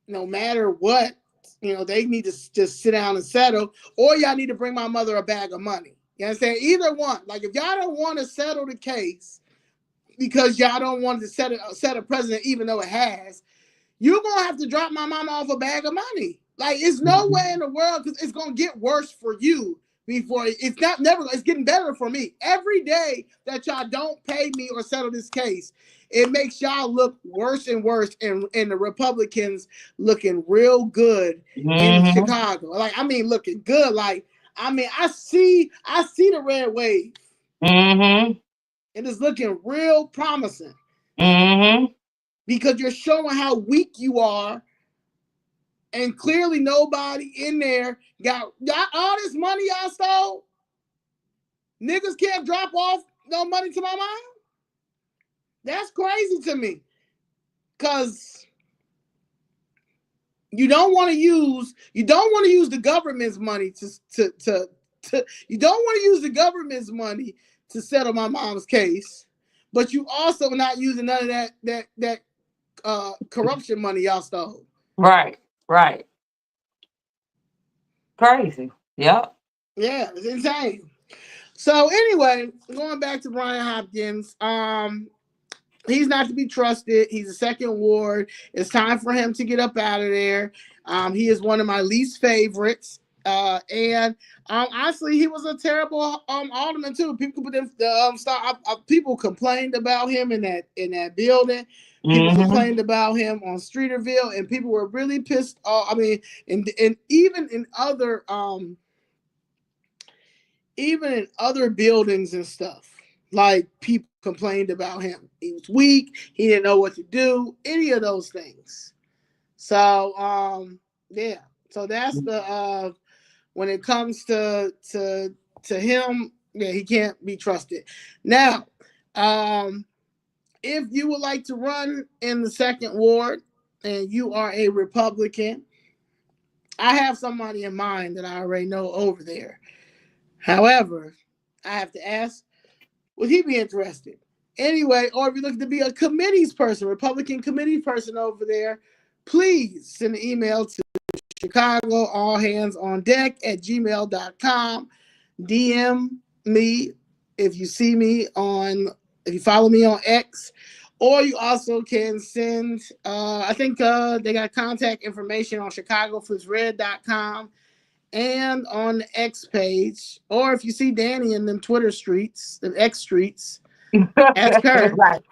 no matter what, they need to just sit down and settle, or y'all need to bring my mother a bag of money. You understand? Either one. Like if y'all don't want to settle the case because y'all don't want to set a precedent, even though it has, you're gonna have to drop my mama off a bag of money. Like it's no way in the world, because it's gonna get worse for you before it's not never. It's getting better for me every day that y'all don't pay me or settle this case. It makes y'all look worse and worse, and the Republicans looking real good in Mm-hmm. Chicago. Like I mean, looking good. Like I mean, I see the red wave. Mm-hmm. It is looking real promising Mm-hmm. because you're showing how weak you are. And clearly nobody in there got all this money y'all stole. Niggas can't drop off no money to my mom. That's crazy to me. Cause you don't want to use the government's money to you don't want to use the government's money to settle my mom's case. But you also not using none of that corruption money y'all stole. Right. Right. Crazy. Yep. Yeah, it's insane. So anyway, going back to Brian Hopkins, he's not to be trusted. He's a second ward. It's time for him to get up out of there. He is one of my least favorites. And honestly, he was a terrible alderman too. People put people complained about him in that building. People Mm-hmm. complained about him on Streeterville, and people were really pissed off. I mean, and even in other buildings and stuff, like people complained about him. He was weak. He didn't know what to do. Any of those things. So yeah. So that's the when it comes to him, yeah, he can't be trusted. Now, if you would like to run in the second ward and you are a Republican, I have somebody in mind that I already know over there. However, I have to ask, would he be interested? Anyway, or if you're looking to be a committees person, Republican committee person over there, please send an email to Chicago all hands on deck at gmail.com. DM me if you see me if you follow me on X, or you also can send, I think they got contact information on chicagofoodsred.com and on the X page, or if you see Danny in them Twitter streets, the X streets, ask her. Right.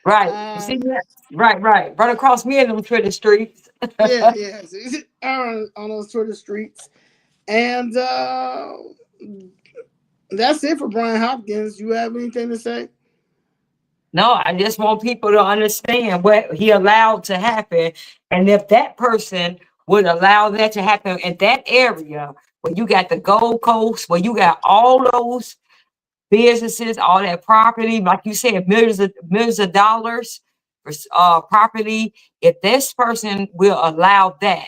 Right. You see um, that? Right. Right. Run across me in them Twitter streets. yeah, yeah. So on those Twitter streets, and that's it for Brian Hopkins. You have anything to say? No, I just want people to understand what he allowed to happen. And if that person would allow that to happen in that area where you got the Gold Coast, where you got all those businesses, all that property, like you said, millions of dollars for property. If this person will allow that,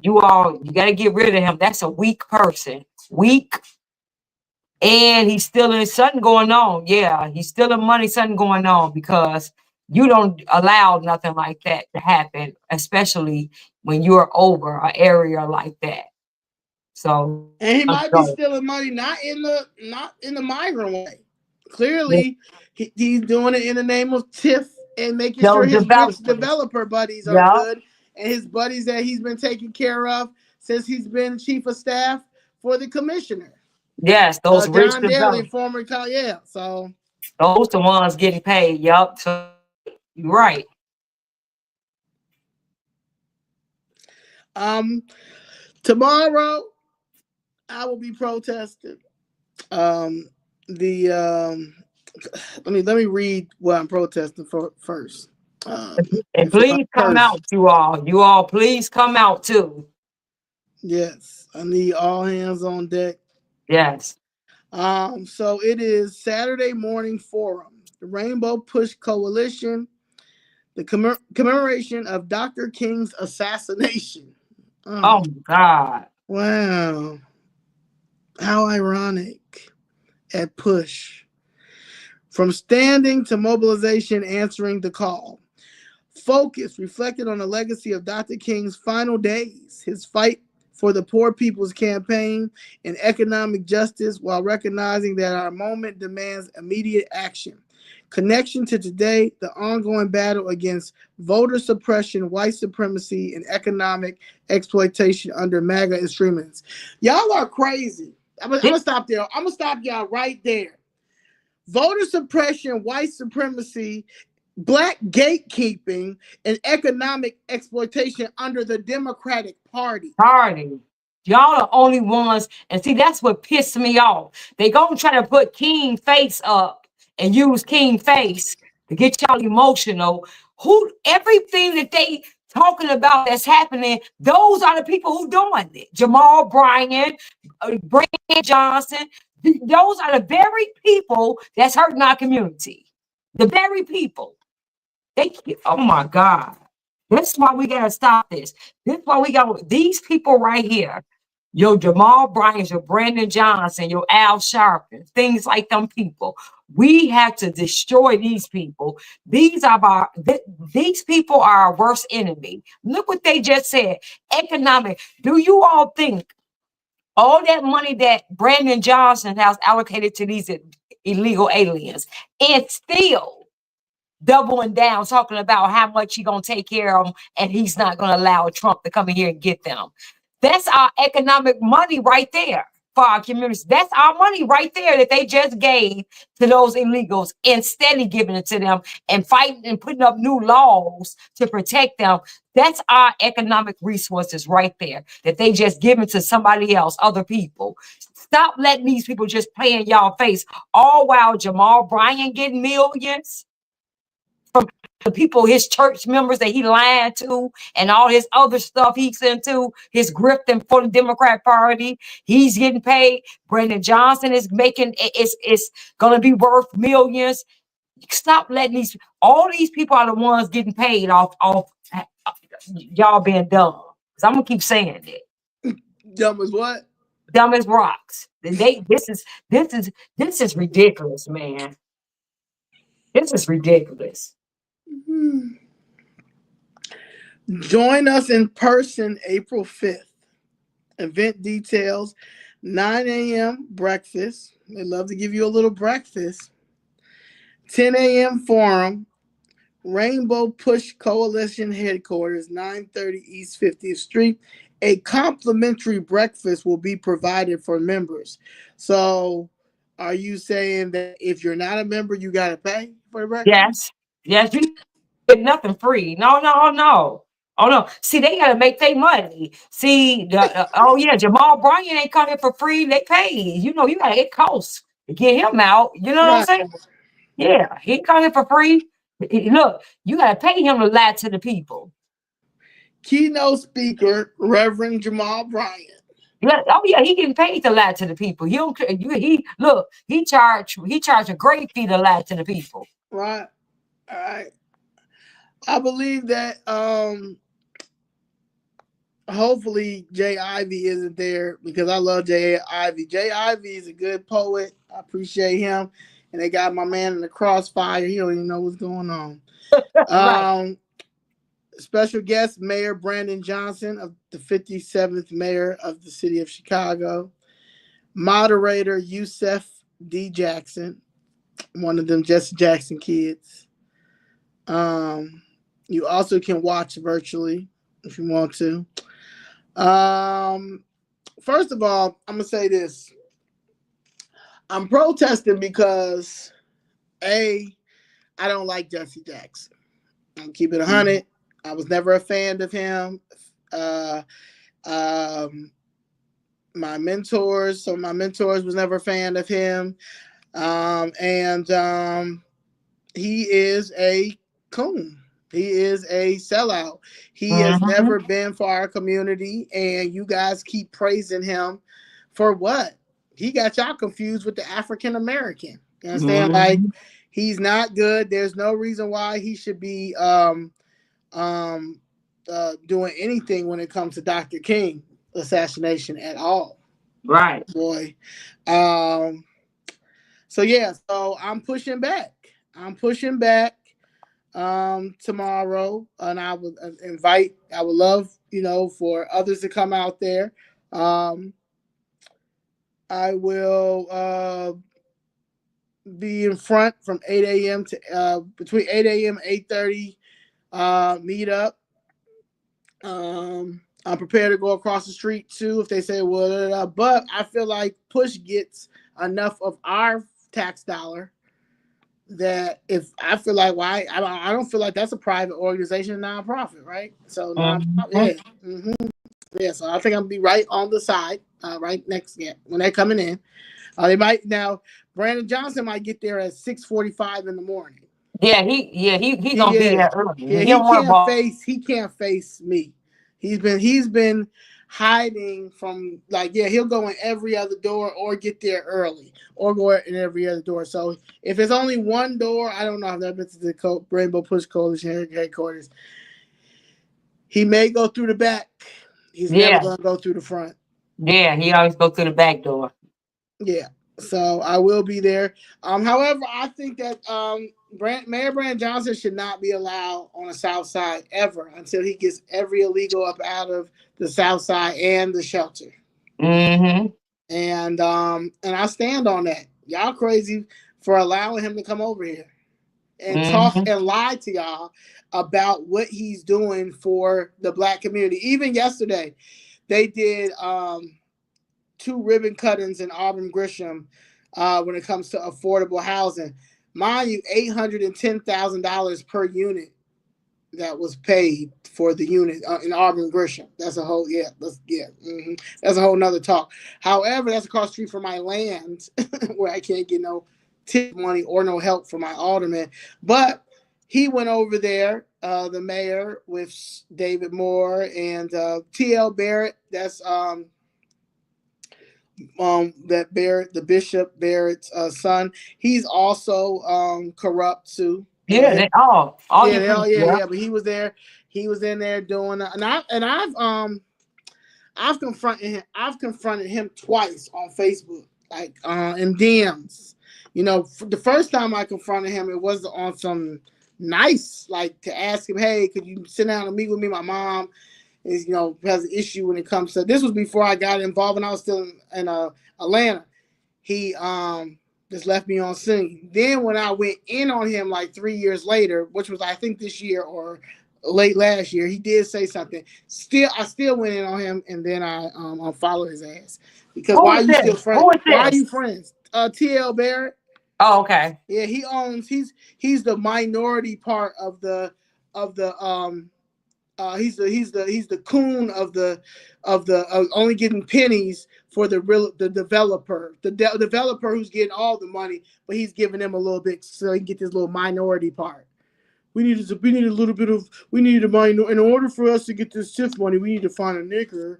you got to get rid of him. That's a weak person. Weak, and he's stealing something going on. Yeah, he's stealing money, something going on, because you don't allow nothing like that to happen, especially when you're over an area like that. So And he might be go. stealing money, not in the migrant way. Clearly, he's doing it in the name of TIF and making sure Those his rich developers. developer buddies are Yep. good, and his buddies that he's been taking care of since he's been chief of staff for the commissioner. Yes, those rich John Daly, developers. former, yeah. So, Those the ones getting paid. Yep. So you're right. um, tomorrow I will be protesting. Um, the let me read what I'm protesting for first. And Before I please come curse. out, you all. You all, please come out too. Yes, I need all hands on deck. Yes. So it is Saturday morning forum, the Rainbow Push Coalition, the commemoration of Dr. King's assassination. Oh, Oh my God. wow. How ironic at Push. From standing to mobilization, answering the call. Focus reflected on the legacy of Dr. King's final days, his fight for the Poor People's Campaign and economic justice, while recognizing that our moment demands immediate action. Connection to today, the ongoing battle against voter suppression, white supremacy, and economic exploitation under MAGA extremists. Y'all are crazy. I'm gonna stop there. I'm gonna stop y'all right there. Voter suppression, white supremacy, black gatekeeping, and economic exploitation under the Democratic Party. Party. Y'all are only ones, and see, that's what pissed me off. They gonna try to put King face up and use King face to get y'all emotional. Who everything that they talking about that's happening, those are the people who doing it. Jamal Bryant, Brandon Johnson, those are the very people that's hurting our community. The very people. They, oh my God. That's why we gotta stop this. This is why we got these people right here. Your Jamal Bryant, your Brandon Johnson, your Al Sharpton, things like them people. We have to destroy these people. These people are our worst enemy. Look what they just said. Economic. Do you all think all that money that Brandon Johnson has allocated to these illegal aliens and still doubling down, talking about how much he's gonna take care of them, and he's not gonna allow Trump to come in here and get them. That's our economic money right there for our communities. That's our money right there that they just gave to those illegals instead of giving it to them and fighting and putting up new laws to protect them. That's our economic resources right there that they just given to somebody else, other people. Stop letting these people just play in y'all face, all while Jamal Bryant getting millions from the people, his church members that he lied to, and all his other stuff he's into, his grifting for the Democrat Party. He's getting paid. Brandon Johnson is making it's gonna be worth millions. Stop letting all these people are the ones getting paid off y'all being dumb. Cause I'm gonna keep saying it. Dumb as what? Dumb as rocks. This is ridiculous, man. This is ridiculous. Join us in person April 5th. Event details 9 a.m. breakfast. They love to give you a little breakfast. 10 a.m. forum. Rainbow Push Coalition headquarters, 930 East 50th Street. A complimentary breakfast will be provided for members. So, are you saying that if you're not a member, you got to pay for the breakfast? Yes. Yes, you get nothing free. No, no, no. Oh no. See, they gotta make their money. See, oh yeah, Jamal Bryant ain't coming for free. They pay. You know, you gotta it costs to get him out. You know what I'm Right. saying? Yeah, he coming for free. Look, you gotta pay him to lie to the people. Keynote speaker, Reverend Jamal Bryant. Yeah, oh yeah, he getting paid to lie to the people. He don't. He look. He charge a great fee to lie to the people. Right. All right. I believe that hopefully Jay Ivy isn't there because I love Jay Ivy. Jay Ivy is a good poet. I appreciate him. And they got my man in the crossfire. He don't even know what's going on. Right. Special guest, Mayor Brandon Johnson, of the 57th Mayor of the City of Chicago. Moderator, Yusef D. Jackson, one of them Jesse Jackson kids. Um, you also can watch virtually if you want to. Um, First of all, I'm gonna say this: I'm protesting because a I don't like Jesse Jackson. I'm keeping it 100. I was never a fan of him. Uh, um, some of my mentors was never a fan of him. And he is a coon. He is a sellout. He has Mm-hmm. never been for our community, and you guys keep praising him for what? He got y'all confused with the African American. You understand? Like Mm-hmm. he's not good. There's no reason why he should be um, doing anything when it comes to Dr. King assassination at all. Right. Boy. Um, so yeah, so I'm pushing back. I'm pushing back tomorrow, and I would invite. I would love for others to come out there. Um, I will be in front from 8 a.m. to between 8 a.m. and 8:30. Meet up. I'm prepared to go across the street too if they say well, but I feel like push gets enough of our tax dollar that if I feel like I don't feel like that's a private organization, nonprofit, right? So nonprofit, Mm-hmm. yeah, yeah. So I think I'm gonna be right on the side, right next, yeah, when they're coming in. They might now. Brandon Johnson might get there at 6:45 in the morning. He gonna be Yeah, there early. yeah. He don't want to ball. He can't face me. He's been hiding from, like, yeah, he'll go in every other door or get there early or go in every other door. So if it's only one door, I don't know if that is the Rainbow Push Coalition headquarters. He may go through the back. He's never Yeah, gonna go through the front. yeah. He always go through the back door. Yeah. So I will be there. However, I think that Mayor Brand Johnson should not be allowed on the South Side ever until he gets every illegal up out of the South Side and the shelter. Mm-hmm. And I stand on that. Y'all crazy for allowing him to come over here and talk Mm-hmm. and lie to y'all about what he's doing for the black community. Even yesterday, they did two ribbon cuttings in Auburn Grisham when it comes to affordable housing. Mind you, $810,000 per unit that was paid for the unit in Auburn Grisham. That's a whole That's a whole nother talk. However, that's across the street from my land where I can't get no tip money or no help from my alderman. But he went over there, the mayor with David Moore and T.L. Barrett. That's that Barrett, the Bishop Barrett's son. He's also corrupt too. Yeah, they all Yeah, you people. Yeah. yeah. But he was there. He was in there doing, I've confronted him. I've confronted him twice on Facebook, like in DMs. The first time I confronted him, it was on some nice, like, to ask him, hey, could you sit down and meet with me? My mom is, has an issue when it comes to this. Was before I got involved, and I was still in Atlanta. He just left me on scene. Then when I went in on him like 3 years later, which was I think this year or late last year, he did say something. I still went in on him, and then I unfollowed his ass because Who why is are you this? still friends? Who is Why are this? you friends? TL Barrett. Oh, okay. Yeah, he's the minority part of the he's the coon of only getting pennies for the developer who's getting all the money, but he's giving them a little bit so he can get this little minority part. We need a little bit of we need a minor in order for us to get this TIF money. We need to find a nigger.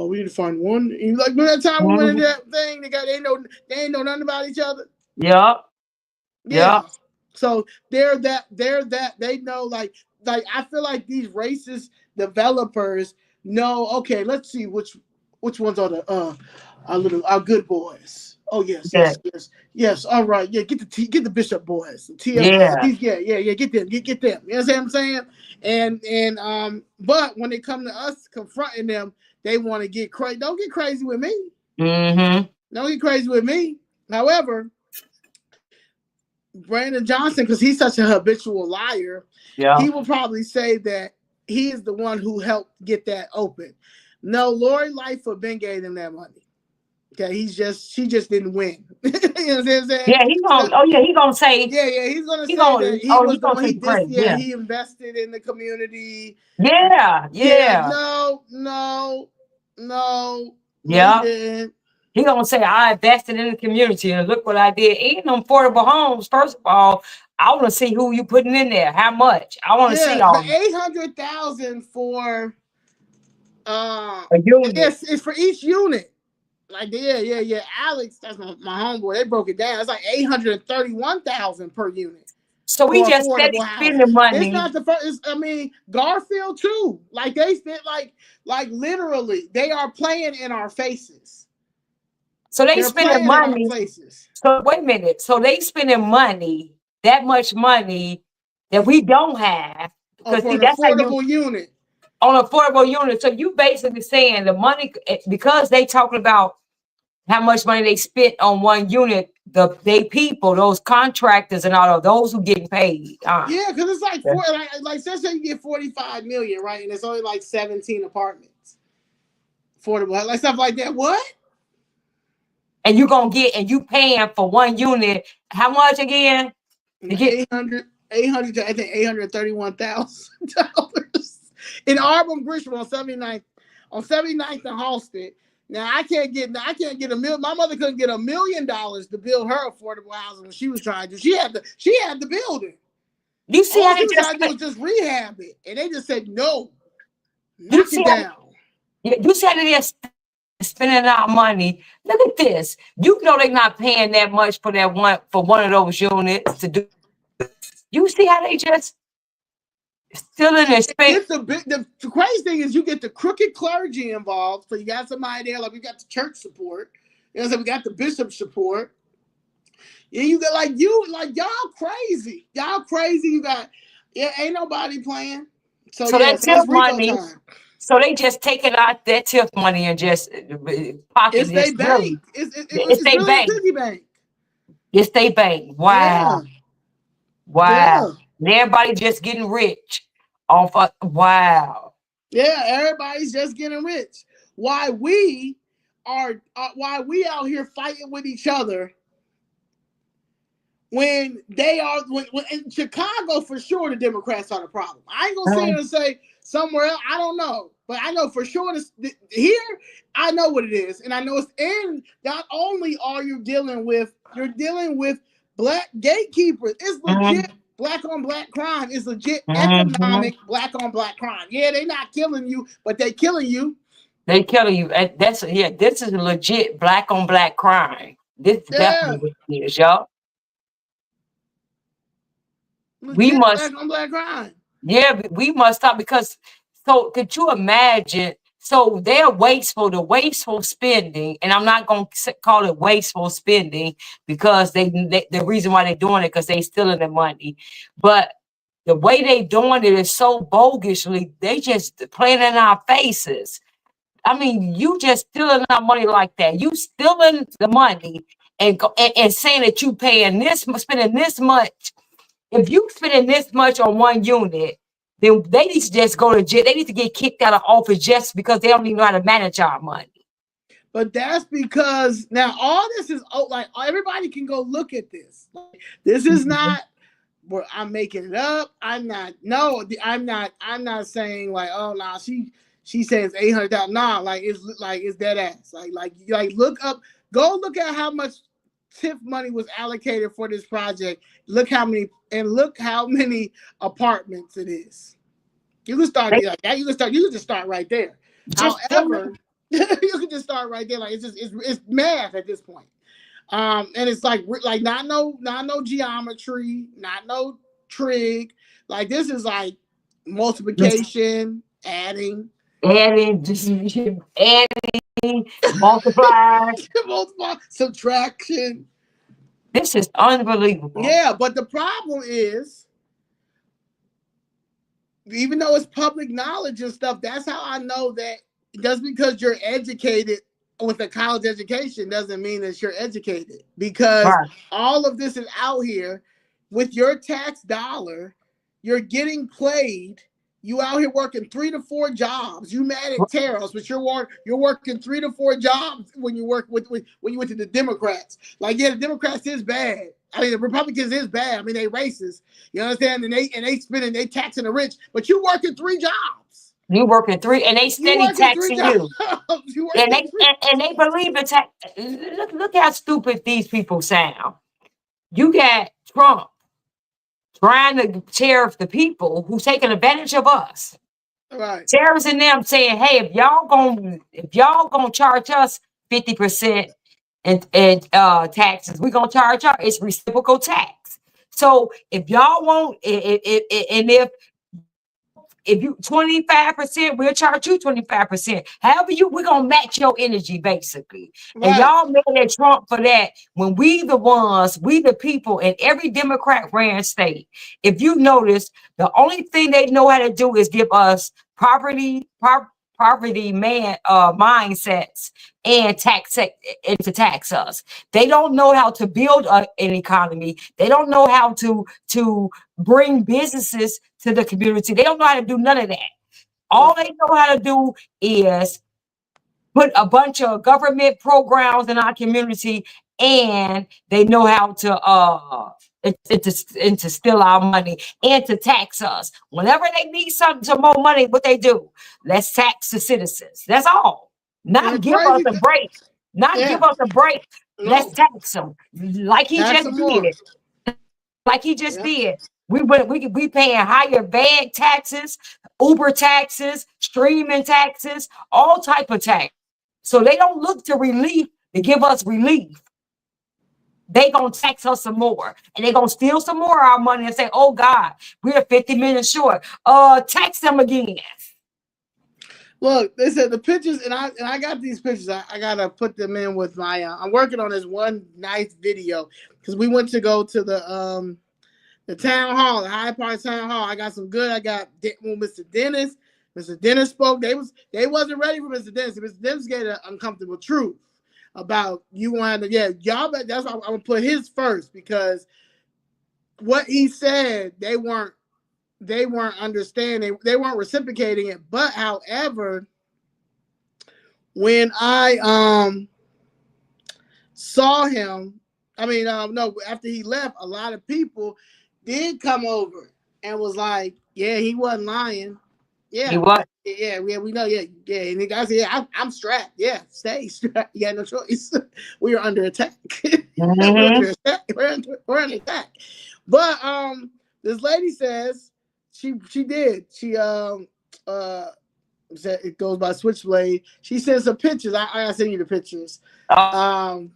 We need to find one. Like when that time we went into Mm-hmm. that thing, they ain't know nothing about each other. Yup. Yeah. Yup. So they're that they know, like I feel like these racist developers know, okay, let's see which ones are the our good boys. Oh yes, Yeah. yes, yes, yes. All right, yeah. Get the Bishop boys. TL. Yeah. Yeah. Get them. Get them. You know what I'm saying? But when they come to us confronting them, they want to get crazy. Don't get crazy with me. Mm-hmm. Don't get crazy with me. However, Brandon Johnson, because he's such a habitual liar, Yeah. he will probably say that he is the one who helped get that open. No, Lori Lightfoot Ben gave him that money. Okay, she just didn't win. You know what I'm saying? Yeah, he gonna. Oh yeah, he gonna say. Yeah, he's gonna He say gonna. that he Oh, was he the gonna one. take credit. Yeah. He invested in the community. Yeah. Yeah, Yeah. no, he Yeah. didn't. He gonna say I invested in the community and look what I did. Ain't them affordable homes. First of all, I want to see who you putting in there. How much? I want to see Yeah, but all 800,000 for a unit. it's for each unit. Like yeah. Alex, that's my homeboy. They broke it down. It's like 831,000 per unit So we for just steady affordable housing. spending It's money. not the first. I mean, Garfield too. Like they spent like literally, they are playing in our faces. So they They're spending playing in our money. faces. So wait a minute. So they spending money, that much money that we don't have. Oh, Because for see, an that's how you affordable unit. on affordable unit. So you basically saying the money because they talking about how much money they spent on one unit, they people, those contractors and all of those who getting paid. Yeah, because it's like like let's say you get 45 million, right? And it's only like 17 apartments. Affordable, like stuff like that. What? And you gonna get and you paying for one unit, how much again? To get 800 to I think $831,000 in Auburn, Grisham on 79th and Halsted. Now I can't get a million. My mother couldn't get $1 million to build her affordable housing when she was trying to. She had the building. You see All how she they was just trying to do was just rehab it, and they just said no, you knock see it down. you see how they just spending our money. Look at this. You know they're not paying that much for one of those units to do. You see how they just still in their spend. The crazy thing is you get the crooked clergy involved. So you got somebody there, like we got the church support. You know, so we got the bishop support. And you got y'all crazy. Y'all crazy. You got ain't nobody playing. So So that so it's tip Rico money. time. So they just taking out that tip money and just pocket It's they this. Really, bank. it's It's they really a bank. piggy bank. It's they bank. Yeah. Wow. Wow. Yeah. And everybody just getting rich off of, wow. Yeah. Everybody's just getting rich. Why we out here fighting with each other when in Chicago, for sure, the Democrats are the problem. I ain't gonna sit here and say somewhere else. I don't know, but I know for sure here. I know what it is, and I know it's in. Not only are you're dealing with black gatekeepers. It's legit black on black crime. It's legit economic black on black crime. Yeah, they not killing you, but they killing you. They killing you. This is a legit black on black crime. This is definitely what it is, y'all. We Legit must, black on black crime. yeah, we must stop because, so could you imagine? So they're wasteful, the wasteful spending, and I'm not going to call it wasteful spending because the reason why they're doing it because they stealing the money. But the way they doing it is so bogusly, they just playing in our faces. I mean, you just stealing our money like that. You stealing the money and saying that you paying this, spending this much. If you spending this much on one unit, then they need to just go to jail. They need to get kicked out of office just because they don't even know how to manage our money. But that's because now all this is like everybody can go look at this. This is not where I'm making it up. I'm not. No, I'm not. I'm not saying like, oh no, she says 800,000. Nah, like it's dead ass. Like look up. Go look at how much TIF money was allocated for this project. Look how many apartments it is. You can start like that. You can just start right there. However, you can just start right there. Like it's math at this point. And it's like not no geometry, not no trig. Like this is like multiplication, adding, just adding, multiply, subtraction. This is unbelievable. Yeah, but the problem is, even though it's public knowledge and stuff, that's how I know that just because you're educated with a college education doesn't mean that you're educated, because all of this is out here. with your tax dollar, you're getting played. You out here working 3 to 4 jobs. You mad at tariffs, but you're working 3 to 4 jobs when you work with when you went to the Democrats. Like, yeah, the Democrats is bad. I mean, the Republicans is bad. I mean, they racist. You understand? And they taxing the rich, but you working 3 jobs. You working 3, and they You steady working 3 taxing you. jobs. You And working 3. they believe in tax. Look how stupid these people sound. You got Trump trying to tariff the people who's taking advantage of us. Right. Tariffs in them saying, hey, if y'all gonna charge us 50% and taxes, we're gonna charge y'all. It's reciprocal tax. So if y'all want, if you 25%, we'll charge you 25%. However, we're gonna match your energy, basically. Right. And y'all made at Trump for that when we the people in every Democrat ran state. If you notice, the only thing they know how to do is give us poverty mindsets and to tax us. They don't know how to build an economy. They don't know how to bring businesses to the community. They don't know how to do none of that. All they know how to do is put a bunch of government programs in our community, and they know how to steal our money and to tax us. Whenever they need some more money, what they do? Let's tax the citizens. That's all. Not give us a break. Give us a break. No. Let's tax them like he tax just did. Like he just did. We paying higher bag taxes, Uber taxes, streaming taxes, all type of tax. So they don't look to relief to give us relief. They gonna tax us some more, and they gonna steal some more of our money and say, "Oh God, we're 50 million short. Tax them again." Look, they said the pictures, and I got these pictures. I gotta put them in with my. I'm working on this one nice video because we went to go to the town hall, the Hyde Park Town Hall. I got some good. I got Mr. Dennis. Mr. Dennis spoke. They wasn't ready for Mr. Dennis. Mr. Dennis gave an uncomfortable truth about you wanting to, y'all. That's why I'm gonna put his first, because what he said, they weren't understanding, they weren't reciprocating it. But however, when I saw him, no, after he left, a lot of people did come over and was like, yeah, he wasn't lying. Yeah, he was. Yeah, we know. Yeah. And the guy said, yeah, I'm strapped. Yeah, stay strapped. You got no choice. We are under attack. Mm-hmm. We're under attack. But this lady says she did. She said it goes by Switchblade. She sent some pictures. I gotta send you the pictures. Of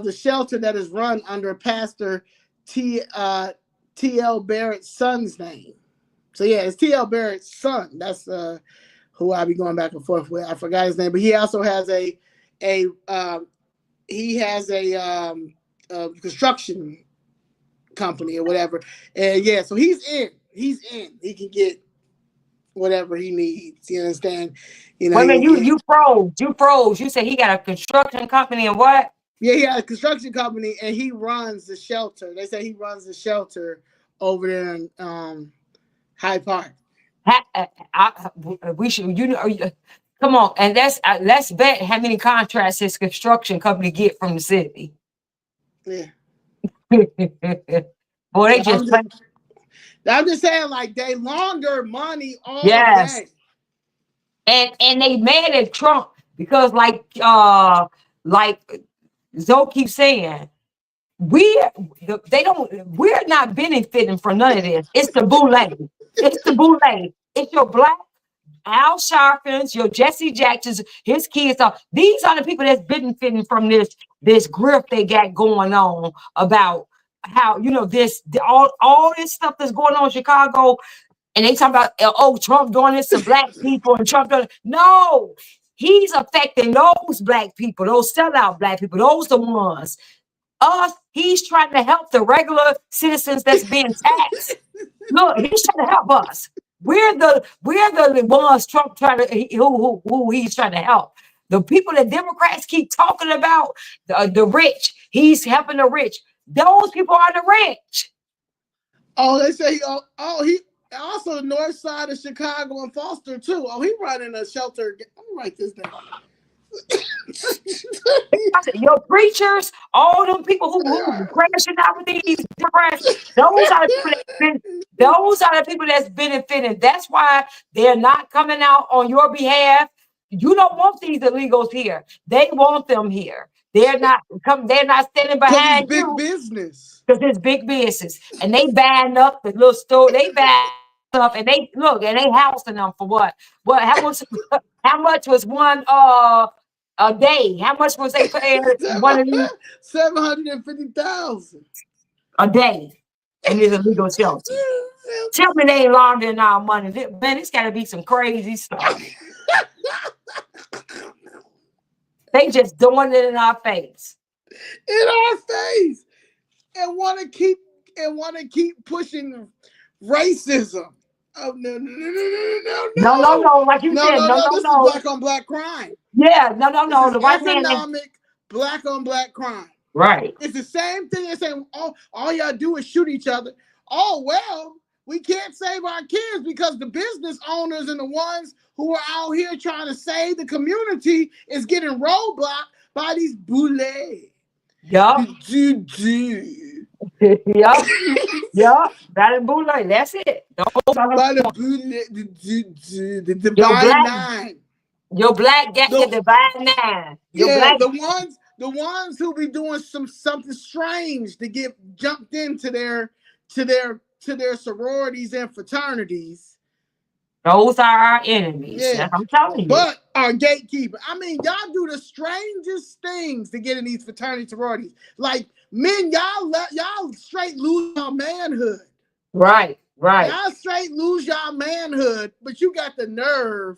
the shelter that is run under Pastor T.L. Barrett's son's name. So yeah, it's T.L. Barrett's son. That's who I be going back and forth with. I forgot his name, but he also has a construction company or whatever. And yeah, so he's in. He can get whatever he needs. You understand? You know. Wait a minute, you froze. You said he got a construction company and what? Yeah, he got a construction company and he runs the shelter. They say he runs the shelter over there in Hyde Park. We should, come on, and let's bet how many contracts his construction company get from the city. Yeah. Boy, they I'm just saying, like, they launder money all day. And they mad at Trump because, like Zoe keeps saying, we're not benefiting from none of this. It's the boule. It's the boule. It's your black Al Sharptons, your Jesse Jacksons, his kids. These are the people that's benefiting from this grift they got going on about how, all this stuff that's going on in Chicago. And they talking about, Trump doing this to black people and Trump doing. No, he's affecting those black people, those sellout black people, those the ones. Us, he's trying to help the regular citizens that's being taxed. Look, he's trying to help us. We're the ones Trump who he's trying to help. The people that Democrats keep talking about, the rich, he's helping the rich. Those people are the rich. Oh, they say he also the north side of Chicago and Foster too. Oh, he running a shelter. Let me write this down. Your preachers, all them people who crashing out with these Democrats, those are the people those are the people that's benefiting. That's why they're not coming out on your behalf. You don't want these illegals here. They want them here. They're not standing Because it's behind big you business. because it's big business. And they buying up the little store, they buying stuff and they look and they housing them for what? What how much was one a day? How much was they paying one of these 750,000 a day in this illegal shelter? Tell me they ain't laundering our money. Man, it's got to be some crazy stuff. They just doing it in our face. In our face. And want to keep pushing racism. Oh No. Like you said, no. This is black on black crime. Yeah, no. This is The white man. economic black on black crime. Right. It's the same thing as saying all y'all do is shoot each other. Oh well, we can't save our kids because the business owners and the ones who are out here trying to save the community is getting roadblocked by these boulets. Yup. Yup. Yup. That and bootleg. That's it. By the divine nine. Your black get the divine nine. The ones who be doing something strange to get jumped into their sororities and fraternities. Those are our enemies. Yeah. I'm telling you. But our gatekeeper. I mean, y'all do the strangest things to get in these fraternity sororities. Like men, y'all straight lose your manhood. Right. Y'all straight lose your manhood, but you got the nerve.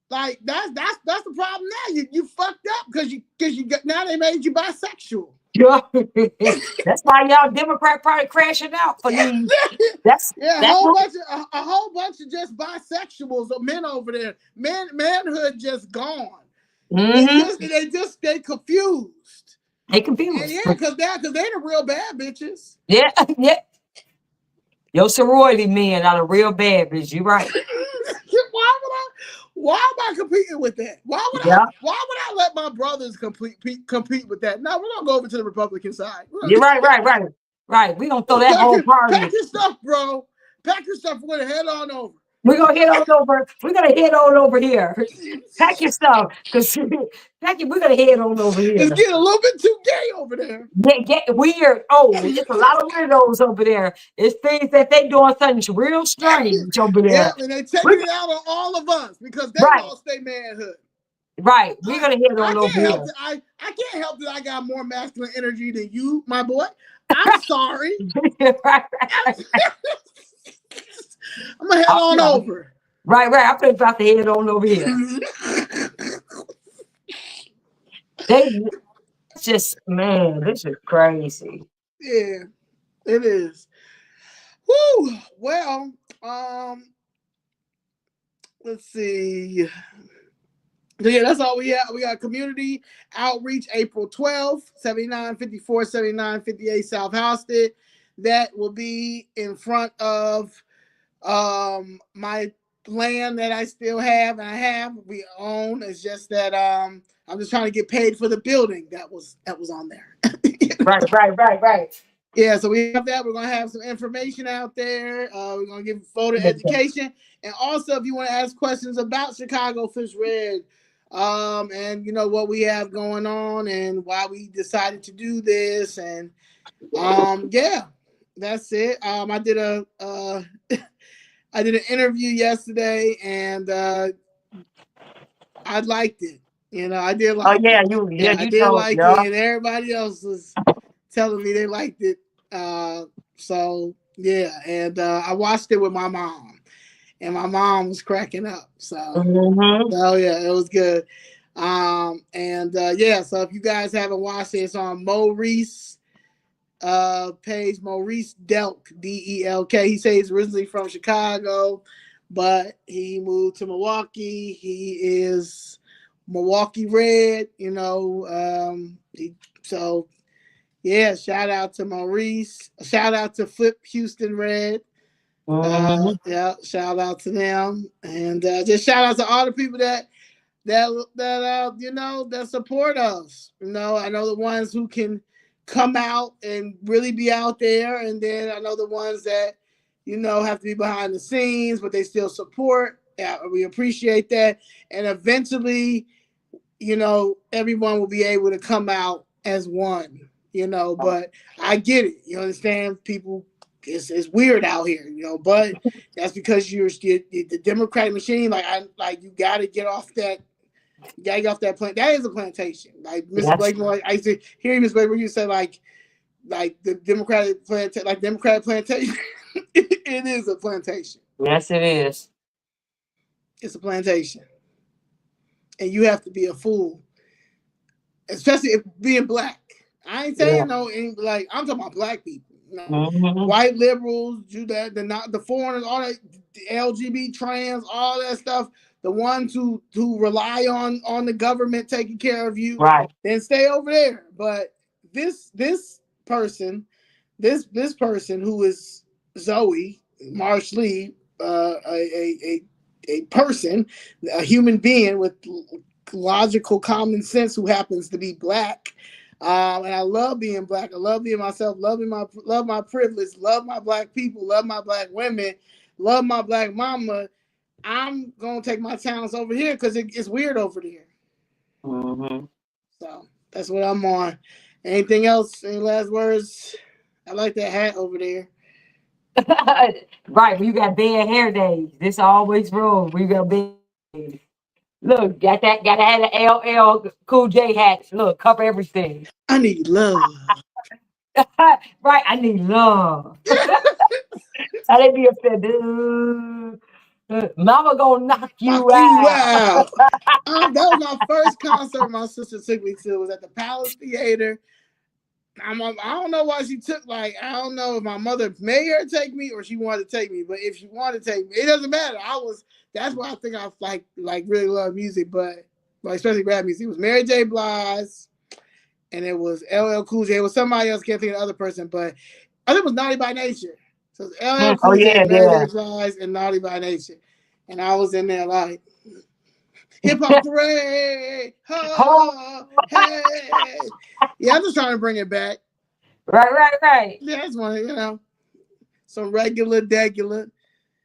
Like that's the problem now. You fucked up because you got now they made you bisexual. Yeah. That's why y'all Democrat Party crashing out for these. A whole bunch of just bisexuals or men over there. Manhood just gone. Mm-hmm. They confused. They confused. And yeah, because they the real bad bitches. Yeah. Your sorority men are the real bad bitches. You right. Why am I competing with that? Why would I let my brothers compete with that? No, we're gonna go over to the Republican side. You're right. We gonna throw that whole party. Pack your stuff, bro. Pack your stuff. We're gonna head on over. We're gonna head on over. We're gonna head on over here. Pack your stuff, cause we're gonna head on over here. It's getting a little bit too gay over there. Get weird. Oh, it's a lot of weirdos over there. It's things that they doing something real strange over there. Yeah, and they taking it out on all of us because they lost their manhood. Right. We're gonna head on over here. I can't help that I got more masculine energy than you, my boy. I'm sorry. Right. I'm gonna head on over. Right. I'm about to head on over here. This is crazy. Yeah, it is. Woo. Well, let's see. So yeah, that's all we have. We got community outreach April 12th, 7954, 7958 South Houston. That will be in front of my land that I still have and we own. It's just that I'm just trying to get paid for the building that was on there. Right. Yeah, so we have that. We're gonna have some information out there. We're gonna give voter education, and also if you want to ask questions about Chicago Fish Red, and you know what we have going on and why we decided to do this, and yeah, that's it. I did an interview yesterday, and I liked it. You know, I did like. Oh yeah, it. I did like it, and everybody else was telling me they liked it. So yeah, and I watched it with my mom, and my mom was cracking up. So, so yeah, it was good. And yeah, so if you guys haven't watched it, it's on Maurice page, Maurice Delk, Delk. He says he's originally from Chicago, but he moved to Milwaukee. He is Milwaukee Red, you know. So Yeah, shout out to Maurice. Shout out to Flip Houston Red. Mm-hmm. Yeah, shout out to them, and just shout out to all the people that that support us. I know the ones who can come out and really be out there, and then I know the ones that have to be behind the scenes, but they still support. Yeah, we appreciate that, and eventually, everyone will be able to come out as one. But I get it. You understand? People, it's weird out here. But that's because you're the Democratic machine. Like you got to get off that. You gotta get off that plant. That is a plantation. Like Mrs. Yes, Blakemore, I used to hear Mrs. Blakemore. You said like the Democratic plantation, like Democratic plantation. It is a plantation. yes, it is. It's a plantation, and you have to be a fool, especially if being black. I ain't Yeah. saying no, like I'm talking about black people. Mm-hmm. White liberals, do that, the foreigners, all that, the LGBT trans, all that stuff. The ones who rely on the government taking care of you, Right. then stay over there. But this person, this person who is Zoe Marsh Lee, a person, a human being with logical common sense who happens to be black. And I love being black. I love being myself. Love my privilege. Love my black people. Love my black women. Love my black mama. I'm gonna take my talents over here because it's weird over there. Mm-hmm. So that's what I'm on. Anything else? Any last words? I like that hat over there. Right. When you got bad hair days, this always wrong. When you got bad days. Look, gotta have the LL Cool J hat. Look, cover everything. I need love. Right. I need love. How they be upset? Mama gonna knock Fuck you you out. out. That was my first concert my sister took me to. It was at the Palace Theater. I don't know why she took, I don't know if my mother made her take me or she wanted to take me, but if she wanted to take me, it doesn't matter. That's why I think I really love music, but especially rap music. It was Mary J. Blige and it was LL Cool J. It was somebody else, can't think of the other person, but I think it was Naughty by Nature. So it was LL Oh Cool J, yeah, Mary yeah. J. Blige, and Naughty by Nature. And I was in there like, hip hop parade, Oh, oh, hey. Yeah, I'm just trying to bring it back. right, right, right. Yeah, that's one, some regular.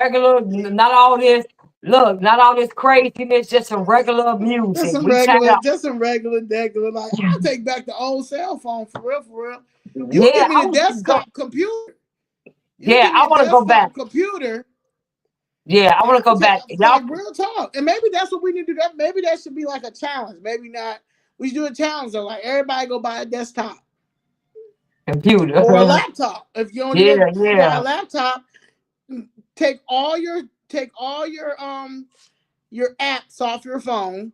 Regular, not all this. Look, not all this craziness. Just some regular music. We turn up. Just some regular degular. Like I take back the old cell phone for real, for real. You Yeah, give me I the want to go. desktop computer. You Yeah, give me I a want to go back. desktop computer, Yeah, I and want to I go take back. like Y'all, real talk. And maybe that's what we need to do. That maybe that should be like a challenge. Maybe not. We should do a challenge though. Like everybody go buy a desktop computer. or a laptop. If you only Yeah, get to buy a yeah, laptop, take all your apps off your phone,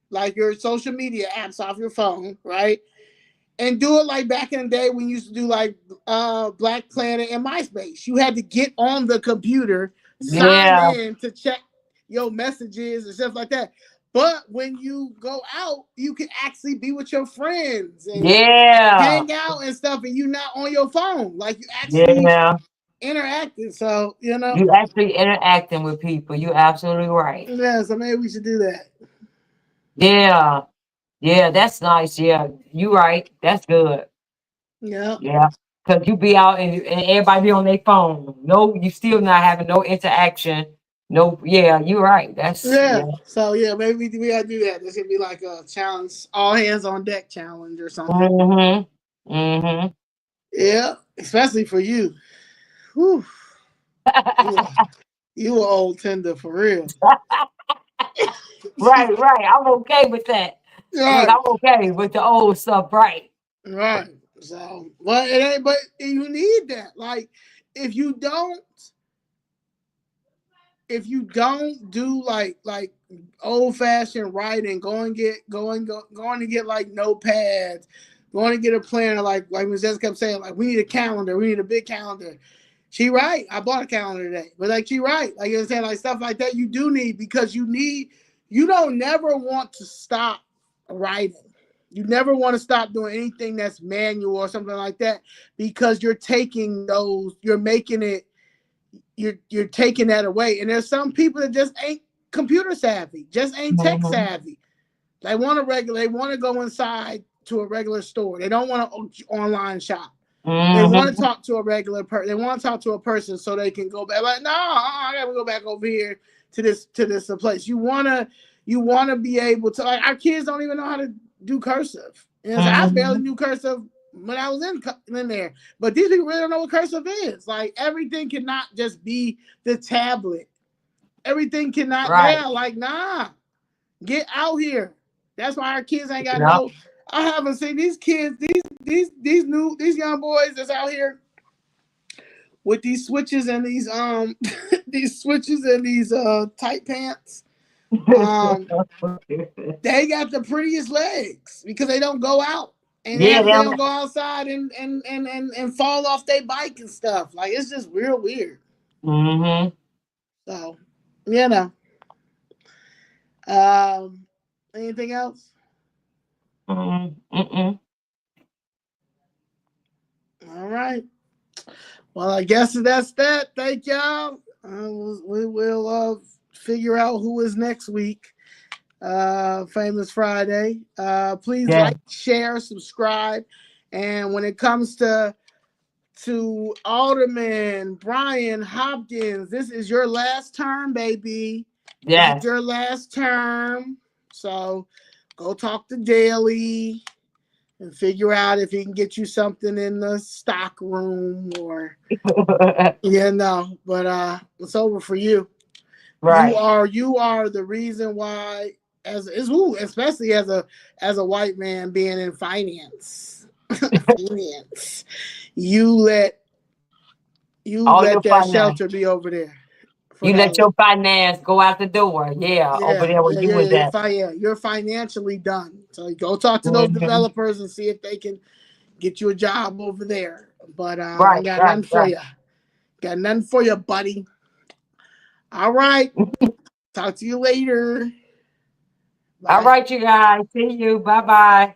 like your social media apps off your phone, right? And do it like back in the day when you used to do like Black Planet and MySpace. You had to get on the computer, sign yeah, in to check your messages and stuff like that. But when you go out, you can actually be with your friends and yeah, hang out and stuff, and you're not on your phone. Like you actually yeah. interacting. So, You actually interacting with people. You absolutely right. yeah, so maybe we should do that. Yeah, yeah. That's nice. Yeah, you right. That's good. Yeah. Yeah, because you be out and everybody be on their phone. No, you still not having no interaction. No, yeah, you right. That's yeah. Yeah. So yeah, maybe we gotta do that. This could be like a challenge, all hands on deck challenge or something. Mm-hmm. Mm-hmm. Yeah, especially for you. Whew. You a, you a old tender for real. Right, right. I'm okay with that. Look, Right, I'm okay with the old stuff. Right. right. So, but it ain't. But you need that. Like, if you don't, if you don't do like old fashioned writing, going to get like notepads, going to get a planner. Like Ms. Jess kept saying, like we need a calendar. We need a big calendar. She right. I bought a calendar today, but like she right. Like you know saying, like stuff like that you do need because you don't never want to stop writing. You never want to stop doing anything that's manual or something like that, because you're taking those, you're making it, you're taking that away. And there's some people that just ain't computer savvy, just ain't tech Mm-hmm. savvy. They want to go inside to a regular store. They don't want to online shop. They want to Mm-hmm. talk to a regular person. They want to talk to a person so they can go back. Like, no, I gotta go back over here to this place. You wanna be able to. Like, our kids don't even know how to do cursive. And so I barely Mm-hmm. knew cursive when I was in there. But these people really don't know what cursive is. Like, everything cannot just be the tablet. Everything cannot. Right. Yeah, like, nah. Get out here. That's why our kids ain't got Yep. no. I haven't seen these kids, these young boys that's out here with these switches and these these switches and these tight pants. Um, they got the prettiest legs because they don't go out. And Yeah, they them. don't go outside and fall off their bike and stuff. Like, it's just real weird. Mm-hmm. So, you know. Um, anything else? Mm-mm. All right. Well, I guess that's that. Thank y'all. We will figure out who is next week. Famous Friday. Please Yeah. like, share, subscribe. And when it comes to Alderman Brian Hopkins, this is your last term, baby. This is Yes. your last term. So go talk to Daly and figure out if he can get you something in the stock room, or but it's over for you. You Right. are the reason why, especially as a white man being in finance. Finance. You let All your that finance. shelter be over there for You that let long. your finance go out the door. Yeah, over Yeah, there where yeah, you yeah, was at. yeah. You're financially done. So go talk to those Mm-hmm. developers and see if they can get you a job over there. But I Right, got right, nothing for right. you. Got nothing for you, buddy. All right. Talk to you later. All Bye. right, you guys. See you. Bye bye.